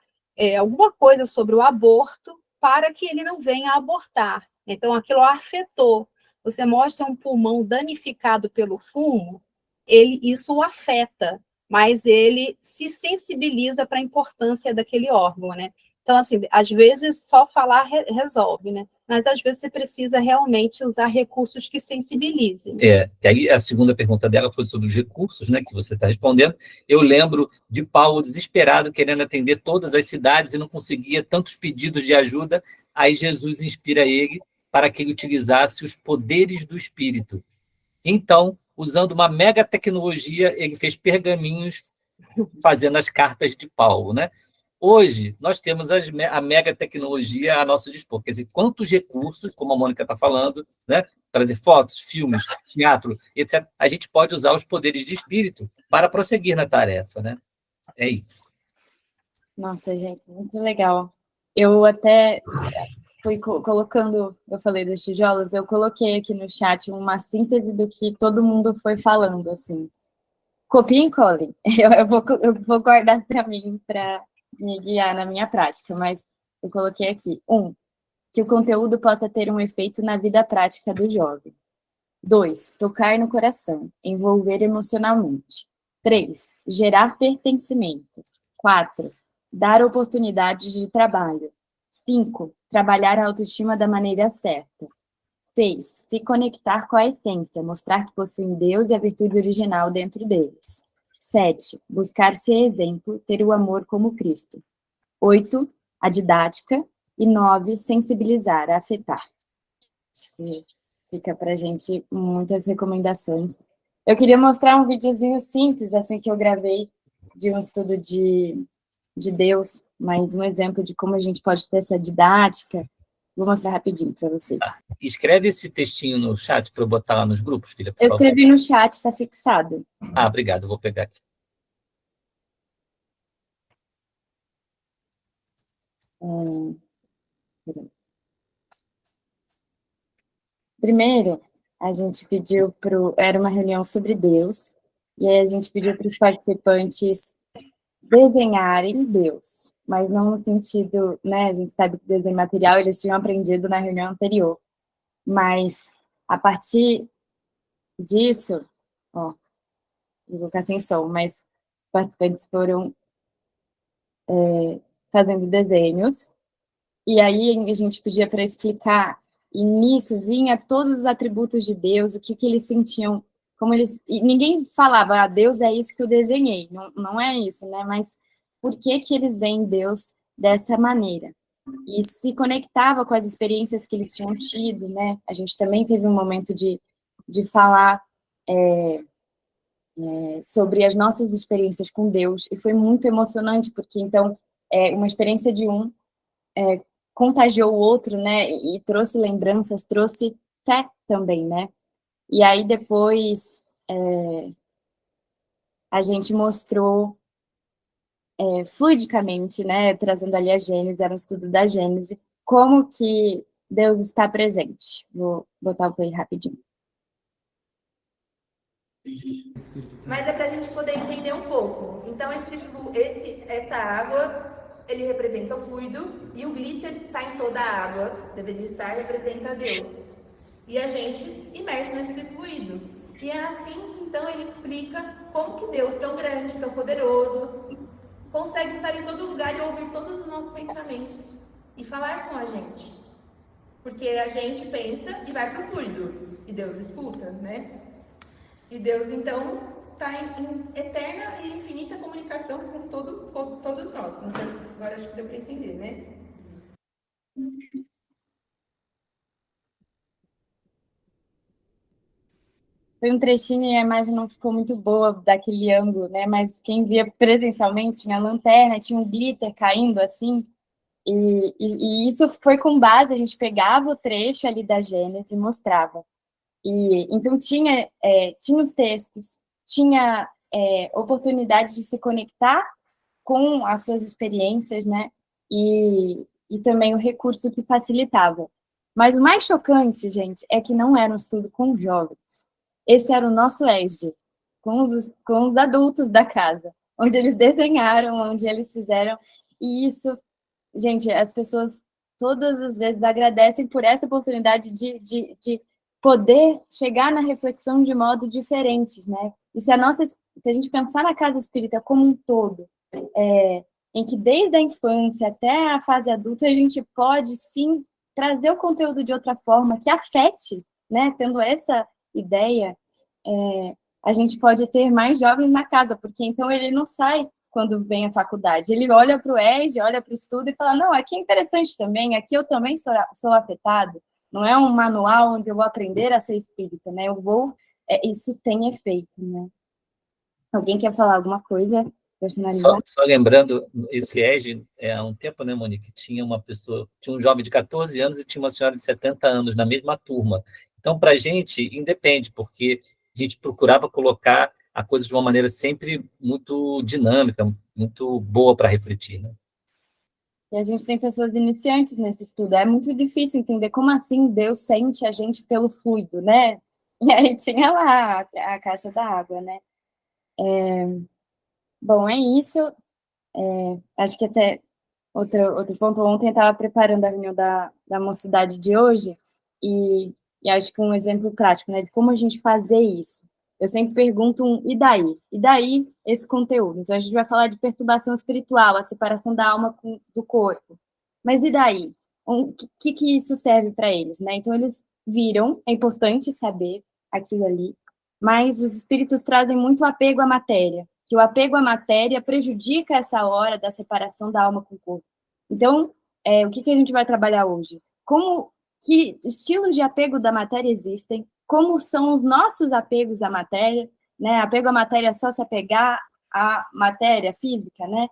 alguma coisa sobre o aborto para que ele não venha a abortar. Então, aquilo afetou. Você mostra um pulmão danificado pelo fumo, isso o afeta, mas ele se sensibiliza para a importância daquele órgão, né? Então, assim, às vezes só falar resolve, né? Mas às vezes você precisa realmente usar recursos que sensibilizem. E aí a segunda pergunta dela foi sobre os recursos, né, que você está respondendo. Eu lembro de Paulo desesperado, querendo atender todas as cidades e não conseguia tantos pedidos de ajuda. Aí Jesus inspira ele para que ele utilizasse os poderes do Espírito. Então, usando uma mega tecnologia, ele fez pergaminhos fazendo as cartas de Paulo, né? Hoje, nós temos a mega tecnologia a nosso dispor. Quer dizer, quantos recursos, como a Mônica está falando, né? Trazer fotos, filmes, teatro, etc. A gente pode usar os poderes de espírito para prosseguir na tarefa, né? É isso. Nossa, gente, muito legal. Eu até fui colocando, eu falei dos tijolos, eu coloquei aqui no chat uma síntese do que todo mundo foi falando, assim. Copiem e colhem. Eu vou guardar para mim, para me guiar na minha prática, mas eu coloquei aqui. 1, que o conteúdo possa ter um efeito na vida prática do jovem. 2, tocar no coração, envolver emocionalmente. 3, gerar pertencimento. 4, dar oportunidades de trabalho. 5, trabalhar a autoestima da maneira certa. 6, se conectar com a essência, mostrar que possuem Deus e a virtude original dentro deles. 7, buscar ser exemplo, ter o amor como Cristo. 8, a didática. E 9, sensibilizar, afetar. Acho que fica para a gente muitas recomendações. Eu queria mostrar um videozinho simples, assim, que eu gravei de um estudo de Deus, mas um exemplo de como a gente pode ter essa didática. Vou mostrar rapidinho para você. Escreve esse textinho no chat para eu botar lá nos grupos, filha, por Eu favor. escrevi no chat, está fixado. Obrigado, vou pegar aqui. Primeiro, a gente pediu era uma reunião sobre Deus, e aí a gente pediu para os participantes desenharem Deus, mas não no sentido, né, a gente sabe que desenho material eles tinham aprendido na reunião anterior, mas a partir disso, ó, vou colocar sem som, mas os participantes foram fazendo desenhos, e aí a gente pedia para explicar E nisso vinha todos os atributos de Deus, o que eles sentiam, como eles... E ninguém falava, Deus é isso que eu desenhei. Não é isso, né? Mas por que eles veem Deus dessa maneira? E se conectava com as experiências que eles tinham tido, né? A gente também teve um momento de falar sobre as nossas experiências com Deus, e foi muito emocionante, porque, então, uma experiência de um contagiou o outro, né? E trouxe lembranças, trouxe fé também, né? E aí, depois, a gente mostrou fluidicamente, né, trazendo ali a Gênese, era um estudo da Gênese, como que Deus está presente. Vou botar o play rapidinho. Mas é para a gente poder entender um pouco. Então, essa água, ele representa o fluido, e o glitter que está em toda a água, deveria estar, representa Deus. E a gente imerso nesse fluido. E é assim, então, ele explica como que Deus, tão grande, tão poderoso, consegue estar em todo lugar e ouvir todos os nossos pensamentos e falar com a gente. Porque a gente pensa e vai para o fluido, e Deus escuta, né? E Deus, então, está em eterna e infinita comunicação com todos nós. Não sei, agora acho que deu para entender, né? Foi um trechinho e a imagem não ficou muito boa daquele ângulo, né? Mas quem via presencialmente tinha lanterna, tinha um glitter caindo assim. E isso foi com base, a gente pegava o trecho ali da Gênesis e mostrava. E então tinha os textos, tinha oportunidade de se conectar com as suas experiências, né? E também o recurso que facilitava. Mas o mais chocante, gente, é que não era um estudo com jovens. Esse era o nosso ESD, com os adultos da casa, onde eles desenharam, onde eles fizeram. E isso, gente, as pessoas todas as vezes agradecem por essa oportunidade de poder chegar na reflexão de modo diferente, né? E se a gente pensar na casa espírita como um todo, em que desde a infância até a fase adulta a gente pode sim trazer o conteúdo de outra forma que afete, né? Tendo essa ideia, a gente pode ter mais jovens na casa, porque então ele não sai quando vem à faculdade, ele olha para o ESD, olha para o estudo e fala, não, aqui é interessante também, aqui eu também sou afetado. Não é um manual onde eu vou aprender a ser espírita, né? Isso tem efeito, né? Alguém quer falar alguma coisa para finalizar? Só lembrando, esse ESG, há um tempo, né, Monique, tinha um jovem de 14 anos e tinha uma senhora de 70 anos na mesma turma. Então, para a gente, independe, porque a gente procurava colocar a coisa de uma maneira sempre muito dinâmica, muito boa para refletir, né? E a gente tem pessoas iniciantes nesse estudo. É muito difícil entender como assim Deus sente a gente pelo fluido, né? E aí tinha lá a caixa da água, né? Bom, é isso. Acho que até outro ponto, ontem eu estava preparando a reunião da mocidade de hoje e acho que um exemplo prático, né, de como a gente fazer isso. Eu sempre pergunto e daí? E daí esse conteúdo? Então, a gente vai falar de perturbação espiritual, a separação da alma do corpo. Mas e daí? O que isso serve para eles, né? Então, eles viram, é importante saber aquilo ali, mas os espíritos trazem muito apego à matéria, que o apego à matéria prejudica essa hora da separação da alma com o corpo. Então, o que a gente vai trabalhar hoje? Que estilos de apego da matéria existem? Como são os nossos apegos à matéria, né? Apego à matéria é só se apegar à matéria física, né?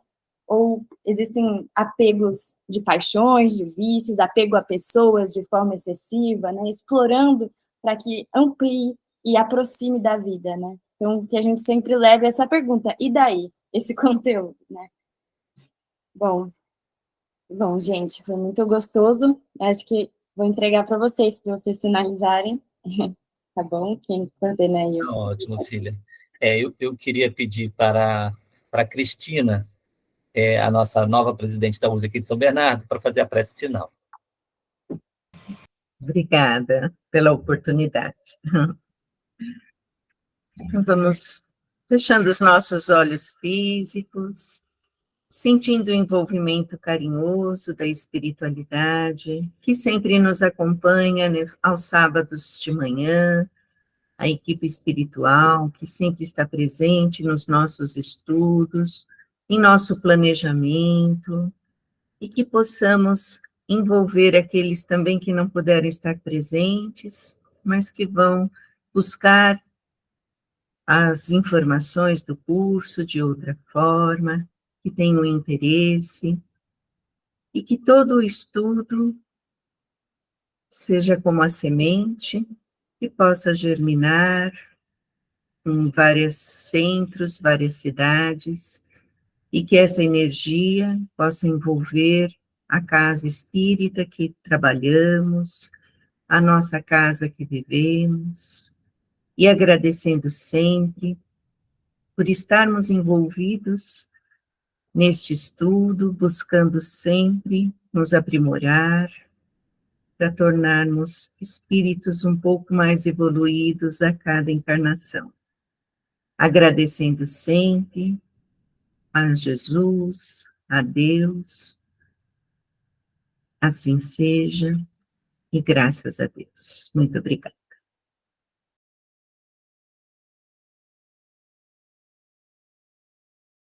Ou existem apegos de paixões, de vícios, apego a pessoas de forma excessiva, né? Explorando para que amplie e aproxime da vida, né? Então, que a gente sempre leve essa pergunta, e daí? Esse conteúdo, né? Bom, gente, foi muito gostoso. Acho que vou entregar para vocês finalizarem. Tá bom? Quem coordena aí? Ótimo, filha. Eu queria pedir para a Cristina, a nossa nova presidente da USA aqui de São Bernardo, para fazer a prece final. Obrigada pela oportunidade. Vamos fechando os nossos olhos físicos, sentindo o envolvimento carinhoso da espiritualidade, que sempre nos acompanha aos sábados de manhã, a equipe espiritual, que sempre está presente nos nossos estudos, em nosso planejamento, e que possamos envolver aqueles também que não puderam estar presentes, mas que vão buscar as informações do curso de outra forma, que tenham interesse, e que todo o estudo seja como a semente, que possa germinar em vários centros, várias cidades, e que essa energia possa envolver a casa espírita que trabalhamos, a nossa casa que vivemos, e agradecendo sempre por estarmos envolvidos neste estudo, buscando sempre nos aprimorar, para tornarmos espíritos um pouco mais evoluídos a cada encarnação. Agradecendo sempre a Jesus, a Deus, assim seja, e graças a Deus. Muito obrigada.